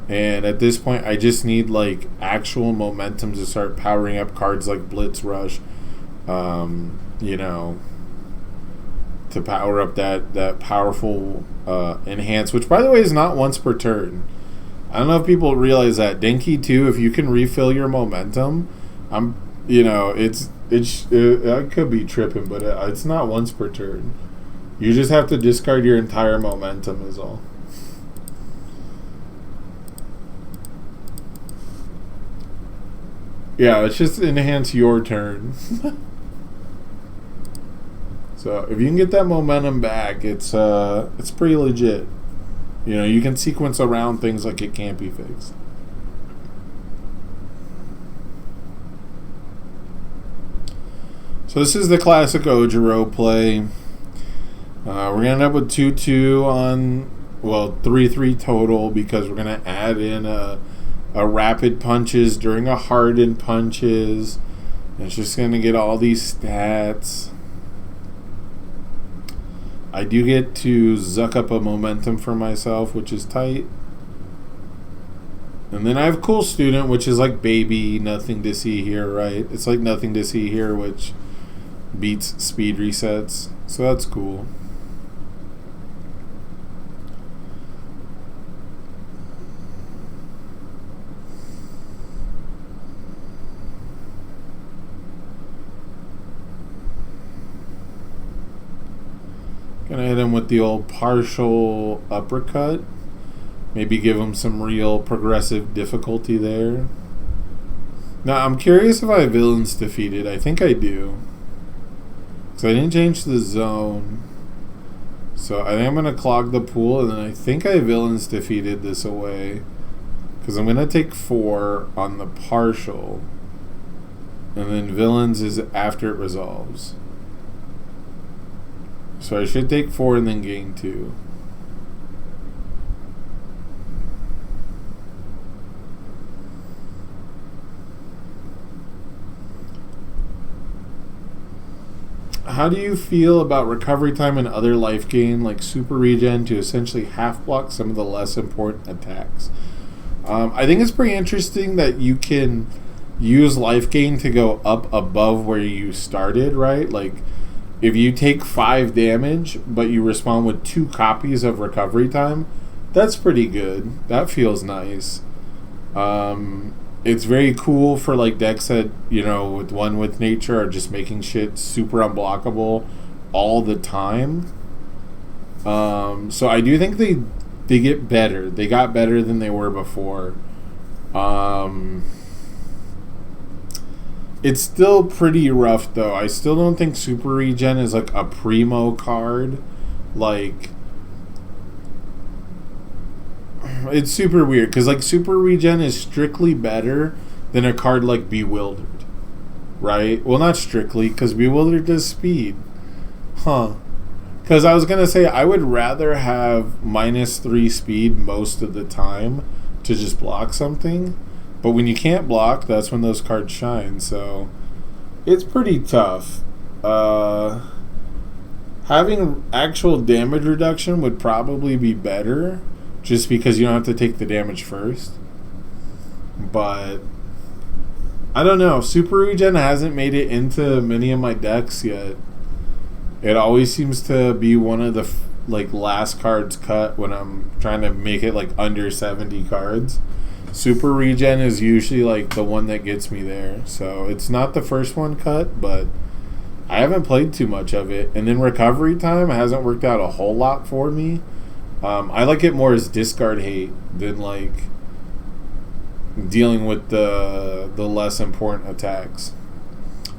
And at this point, I just need like actual momentum to start powering up cards like Blitz Rush. you know, to power up that powerful enhance, which by the way is not once per turn. I don't know if people realize that. Denki too, if you can refill your momentum, I could be tripping, but it's not once per turn. You just have to discard your entire momentum is all. Yeah, let's just enhance your turn. So if you can get that momentum back, it's pretty legit. You know, you can sequence around things like it can't be fixed. So this is the classic Ojiro play. We're going to end up with 2-2 on, 3-3 total, because we're going to add in a rapid punches during a hardened punches. And it's just going to get all these stats. I do get to zuck up a momentum for myself, which is tight. And then I have Cool Student, which is like baby, nothing to see here, right? It's like nothing to see here, which beats speed resets. So that's cool. Gonna hit him with the old partial uppercut. Maybe give him some real progressive difficulty there. Now, I'm curious if I have villains defeated. I think I do. Because I didn't change the zone. So I think I'm going to clog the pool, and then I think I have villains defeated this away. Because I'm going to take 4 on the partial. And then villains is after it resolves. So I should take 4 and then gain 2. How do you feel about recovery time and other life gain, like super regen, to essentially half block some of the less important attacks? I think it's pretty interesting that you can use life gain to go up above where you started, right? Like, if you take 5 damage, but you respond with 2 copies of recovery time, that's pretty good. That feels nice. It's very cool for like decks that, with one with nature are just making shit super unblockable all the time. So I do think they get better. They got better than they were before. It's still pretty rough though. I still don't think super regen is like a primo card. Like, it's super weird because like super regen is strictly better than a card like Bewildered, right? Well, not strictly, because Bewildered does speed, because I was gonna say I would rather have -3 speed most of the time to just block something, but when you can't block, that's when those cards shine. So it's pretty tough. Having actual damage reduction would probably be better, just because you don't have to take the damage first. But I don't know. Super Regen hasn't made it into many of my decks yet. It always seems to be one of the last cards cut when I'm trying to make it like under 70 cards. Super Regen is usually like the one that gets me there. So it's not the first one cut, but I haven't played too much of it. And then recovery time hasn't worked out a whole lot for me. I like it more as discard hate than like dealing with the less important attacks.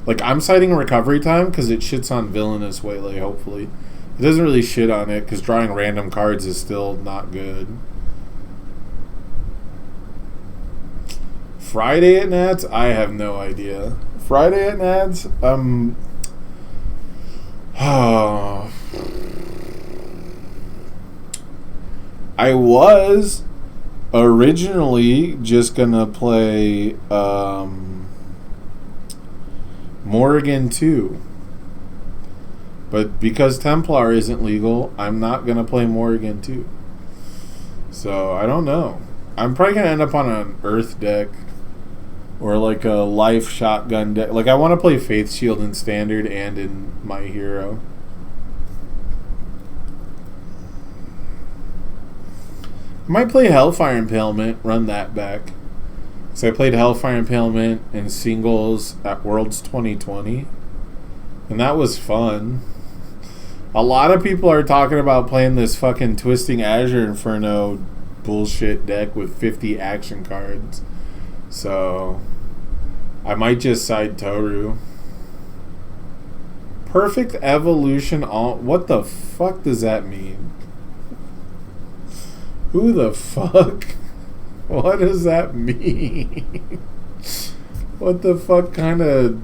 Like, I'm citing recovery time because it shits on Villainous Waylay, hopefully. It doesn't really shit on it because drawing random cards is still not good. Friday at Nats? I have no idea. Friday at Nats? I was originally just gonna play Morrigan 2, but because Templar isn't legal, I'm not gonna play Morrigan 2. So I don't know. I'm probably gonna end up on an Earth deck. Or like a life shotgun deck. Like, I want to play Faith Shield in Standard and in My Hero. I might play Hellfire Impalement, run that back. So I played Hellfire Impalement in singles at Worlds 2020. And that was fun. A lot of people are talking about playing this fucking Twisting Azure Inferno bullshit deck with 50 action cards. So I might just side Toru. Perfect Evolution all. What the fuck does that mean? Who the fuck? What does that mean? What the fuck kind of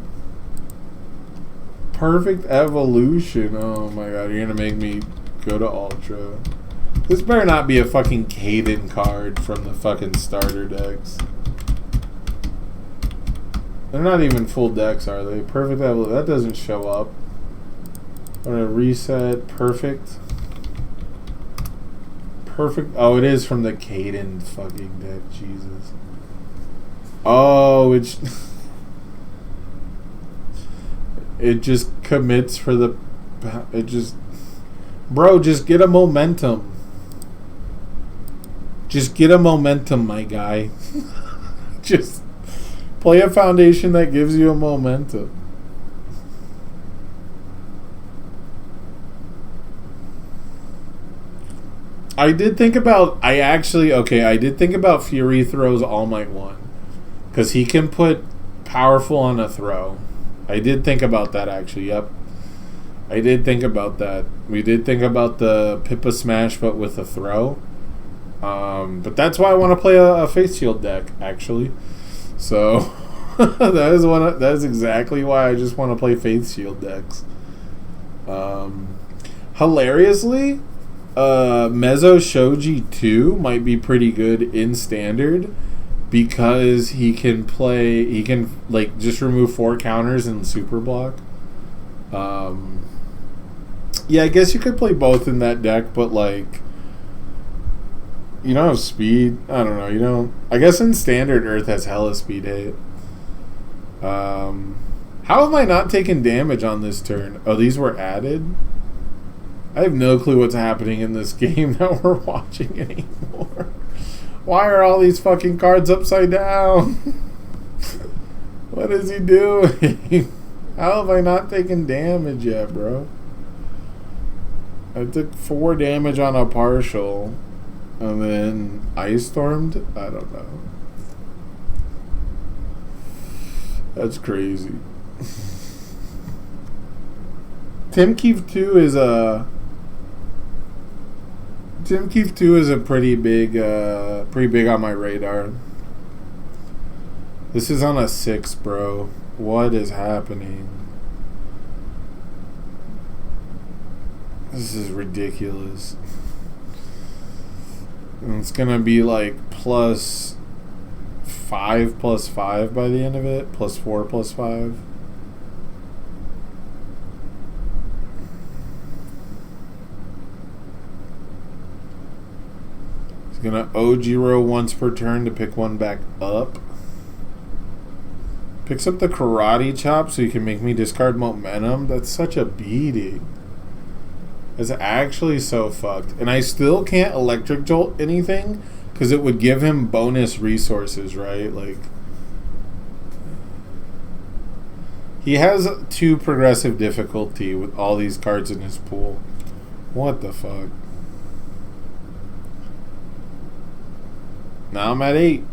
Perfect Evolution? Oh my god, you're gonna make me go to Ultra. This better not be a fucking Caden card from the fucking starter decks. They're not even full decks, are they? Perfect Evolution. That doesn't show up. I'm gonna reset. Perfect. Perfect. Oh, it is from the Caden fucking deck. Jesus. Oh, it's. It just commits for the. It just. Bro, just get a momentum. Just get a momentum, my guy. Just play a foundation that gives you a momentum. I did think about Fury Throw's All Might 1. Because he can put powerful on a throw. I did think about that actually, yep. I did think about that. We did think about the Pippa Smash but with a throw. But that's why I want to play a Face Shield deck, actually. So that is exactly why I just want to play Faith Shield decks. Hilariously, Mezzo Shoji 2 might be pretty good in Standard because he can like just remove 4 counters and super block. Yeah, I guess you could play both in that deck, but like you don't have speed. I don't know. You don't. I guess in Standard, Earth has hella speed hate. How am I not taking damage on this turn? Oh, these were added? I have no clue what's happening in this game that we're watching anymore. Why are all these fucking cards upside down? What is he doing? How have I not taken damage yet, bro? I took 4 damage on a partial. And then Ice Stormed? I don't know. That's crazy. Tim Keefe 2 is a pretty big on my radar. This is on a 6, bro. What is happening? This is ridiculous. And it's gonna be like +5 +5 by the end of it. +4 +5. He's gonna Ojiro once per turn to pick one back up. Picks up the Karate Chop so you can make me discard momentum. That's such a beating. It's actually so fucked. And I still can't Electric Jolt anything because it would give him bonus resources, right? Like, he has 2 progressive difficulty with all these cards in his pool. What the fuck? Now I'm at 8.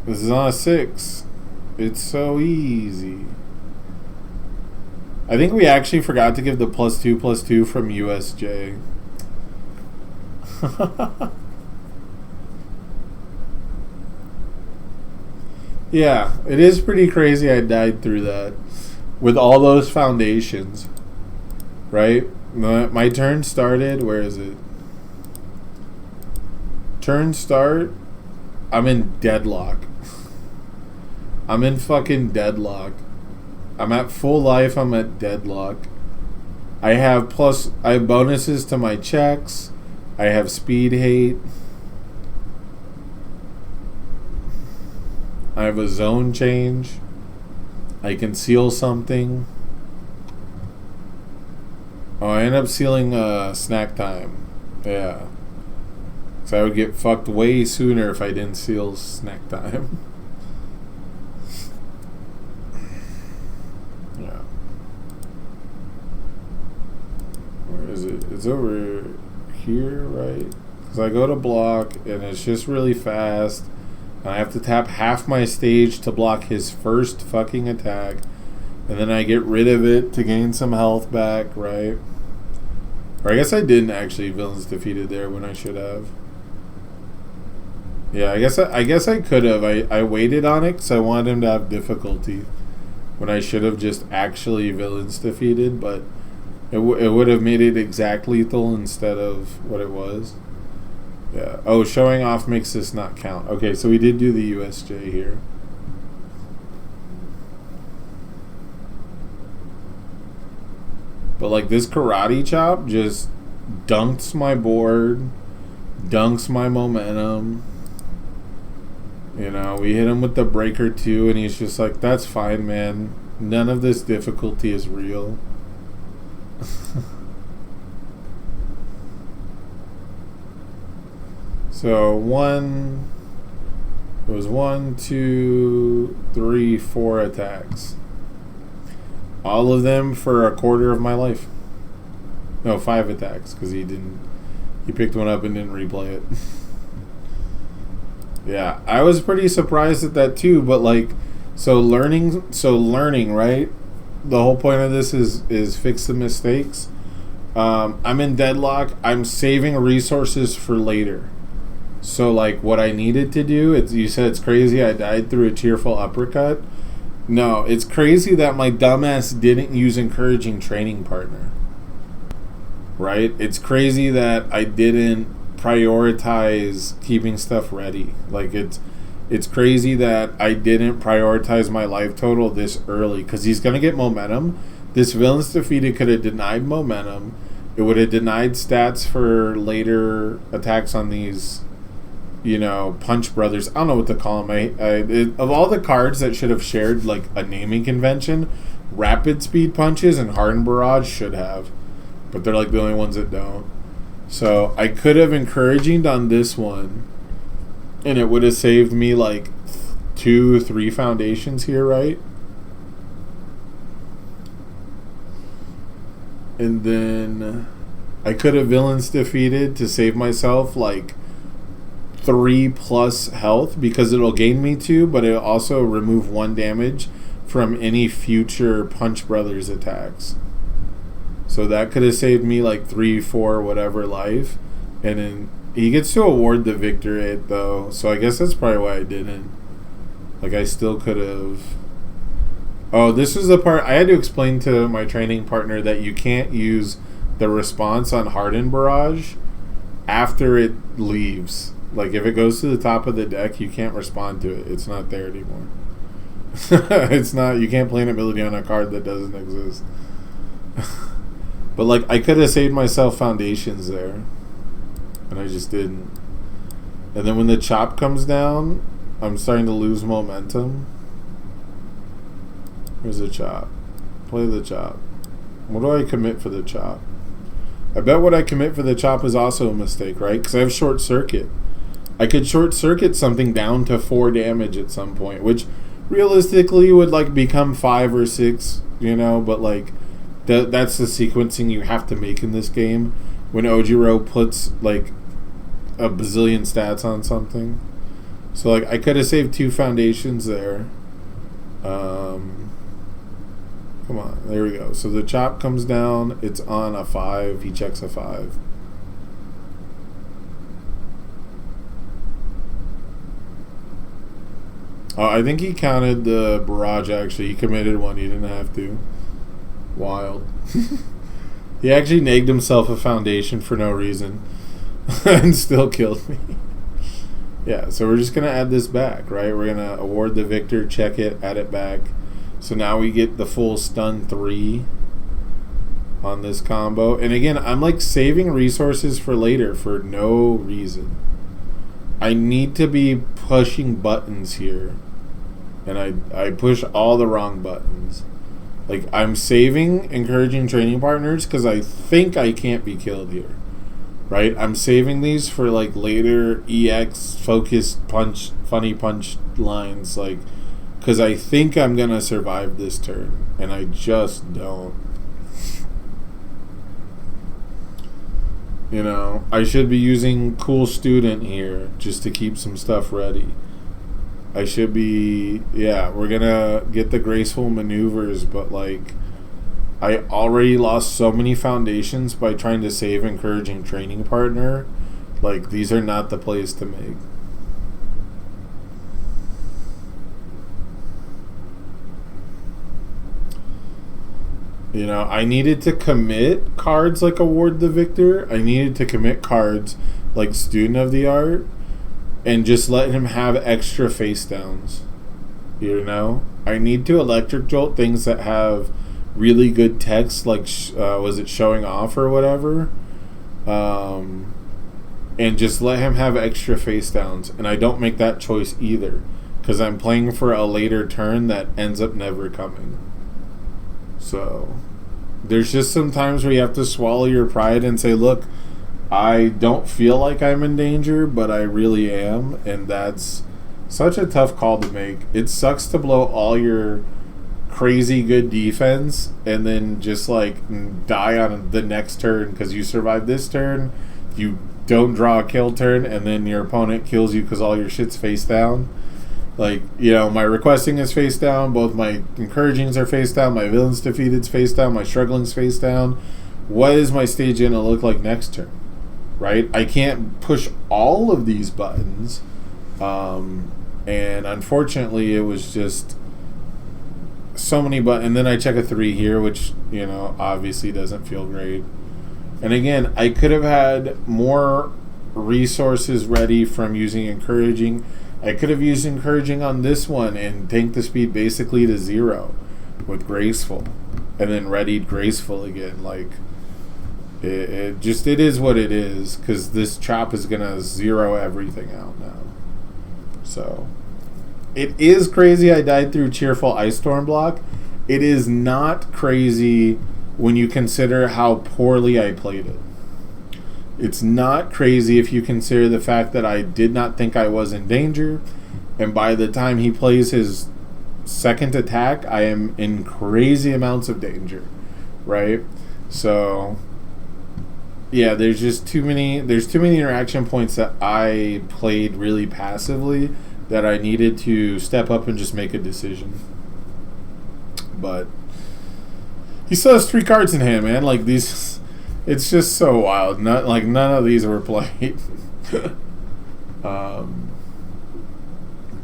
This is on a 6. It's so easy. I think we actually forgot to give the +2/+2 from USJ. Yeah, it is pretty crazy I died through that. With all those foundations. Right? My turn started. Where is it? Turn start. I'm in deadlock. I'm in fucking deadlock. I'm at full life. I'm at deadlock. I have bonuses to my checks. I have speed hate. I have a zone change. I can seal something. Oh, I end up sealing snack time. Yeah. So I would get fucked way sooner if I didn't seal snack time. Yeah. Where is it? It's over here, right? Because I go to block and it's just really fast. And I have to tap half my stage to block his first fucking attack. And then I get rid of it to gain some health back, right? Or I guess I didn't actually villains defeated there when I should have. Yeah, I guess I could have. I waited on it because I wanted him to have difficulty when I should have just actually villains defeated, but it would have made it exact lethal instead of what it was. Yeah. Oh, showing off makes this not count. Okay, so we did do the USJ here. But like this karate chop just dunks my board, dunks my momentum. You know, we hit him with the breaker too, and he's just like, that's fine, man. None of this difficulty is real. So it was 1, 2, 3, 4 attacks. All of them for a quarter of my life. No, 5 attacks, because he picked one up and didn't replay it. Yeah, I was pretty surprised at that too, but like, so learning, right? The whole point of this is fix the mistakes. I'm in deadlock. I'm saving resources for later. So like what I needed to do, you said it's crazy I died through a cheerful uppercut. No, it's crazy that my dumbass didn't use encouraging training partner. Right? It's crazy that I didn't prioritize keeping stuff ready. Like it's crazy that I didn't prioritize my life total this early, because he's gonna get momentum. This villain's defeated could have denied momentum. It would have denied stats for later attacks on these, you know, Punch Brothers. I don't know what to call them. Of all the cards that should have shared like a naming convention, Rapid Speed Punches and Hardened Barrage should have, but they're like the only ones that don't. So I could have encouraging on this one, and it would have saved me like 2, 3 foundations here, right? And then I could have villains defeated to save myself like 3+ health, because it'll gain me 2, but it'll also remove 1 damage from any future Punch Brothers attacks. So that could have saved me like 3, 4, whatever life. And then he gets to award the victorate though, so I guess that's probably why I didn't. Like I still could have. Oh, this was the part I had to explain to my training partner, that you can't use the response on Hardened Barrage after it leaves. Like if it goes to the top of the deck, you can't respond to it. It's not there anymore. It's not. You can't play an ability on a card that doesn't exist. But like I could have saved myself foundations there, and I just didn't. And then when the chop comes down, I'm starting to lose momentum. Where's the chop? Play the chop. What do I commit for the chop? I bet what I commit for the chop is also a mistake, right? Because I have short circuit. I could short circuit something down to 4 damage at some point, which realistically would like become 5 or 6, you know, but like that's the sequencing you have to make in this game when Ojiro puts like a bazillion stats on something. So like I could have saved 2 foundations there. Come on, there we go. So the chop comes down, it's on a 5, he checks a 5. Oh, I think he counted the barrage actually. He committed 1, he didn't have to. Wild. He actually nagged himself a foundation for no reason and still killed me. Yeah, so we're just going to add this back, right? We're going to award the victor, check it, add it back. So now we get the full stun 3 on this combo. And again, I'm like saving resources for later for no reason. I need to be pushing buttons here. and I push all the wrong buttons. Like, I'm saving encouraging training partners because I think I can't be killed here, right? I'm saving these for, like, later EX focused punch, funny punch lines, like, because I think I'm going to survive this turn, and I just don't. You know, I should be using Cool Student here just to keep some stuff ready. I should be, yeah, we're going to get the graceful maneuvers, but, like, I already lost so many foundations by trying to save encouraging training partner. Like, these are not the plays to make. You know, I needed to commit cards like Award the Victor. I needed to commit cards like Student of the Art and just let him have extra face downs. You know? I need to Electric Jolt things that have really good text, like, was it Showing Off or whatever? And just let him have extra face downs. And I don't make that choice either, because I'm playing for a later turn that ends up never coming. So, there's just some times where you have to swallow your pride and say, look, I don't feel like I'm in danger, but I really am. And that's such a tough call to make. It sucks to blow all your crazy good defense and then just, like, die on the next turn because you survived this turn, you don't draw a kill turn, and then your opponent kills you because all your shit's face down. Like, you know, my requesting is face down, both my encouragings are face down, my villains defeated's face down, my struggling's face down. What is my stage going to look like next turn? Right? I can't push all of these buttons. And unfortunately, it was just so many buttons. And then I check a 3 here, which, you know, obviously doesn't feel great. And again, I could have had more resources ready from using encouraging. I could have used encouraging on this one and tanked the speed basically to 0 with graceful, and then readied graceful again. Like, it is what it is, because this chop is gonna 0 everything out now. So it is crazy I died through Cheerful Ice Storm block. It is not crazy when you consider how poorly I played it. It's not crazy if you consider the fact that I did not think I was in danger, and by the time he plays his second attack, I am in crazy amounts of danger, right? So, yeah, there's just too many interaction points that I played really passively that I needed to step up and just make a decision. But he still has 3 cards in hand, man. Like, these... It's just so wild. None of these were played.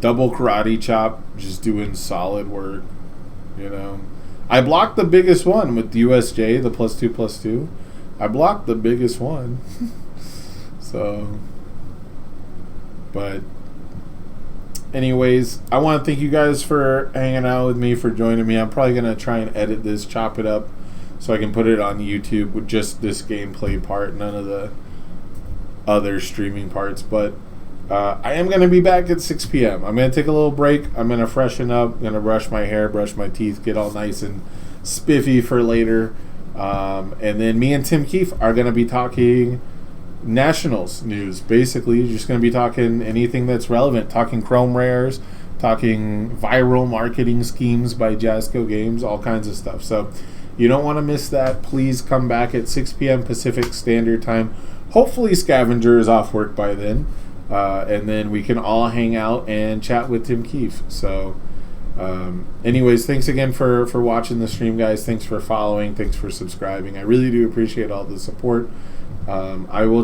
Double Karate Chop, just doing solid work. You know, I blocked the biggest one with USJ, the +2/+2. I blocked the biggest one. So, but anyways, I want to thank you guys for hanging out with me, for joining me. I'm probably gonna try and edit this, chop it up, so I can put it on YouTube with just this gameplay part, none of the other streaming parts. But I am going to be back at 6 p.m. I'm going to take a little break. I'm going to freshen up. I'm going to brush my hair, brush my teeth, get all nice and spiffy for later. And then me and Tim Keefe are going to be talking Nationals news. Basically, just going to be talking anything that's relevant. Talking Chrome Rares, talking viral marketing schemes by Jasco Games, all kinds of stuff. So you don't want to miss that. Please come back at 6 p.m. Pacific Standard Time. Hopefully Scavenger is off work by then. And then we can all hang out and chat with Tim Keefe. So anyways, thanks again for watching the stream, guys. Thanks for following. Thanks for subscribing. I really do appreciate all the support. I will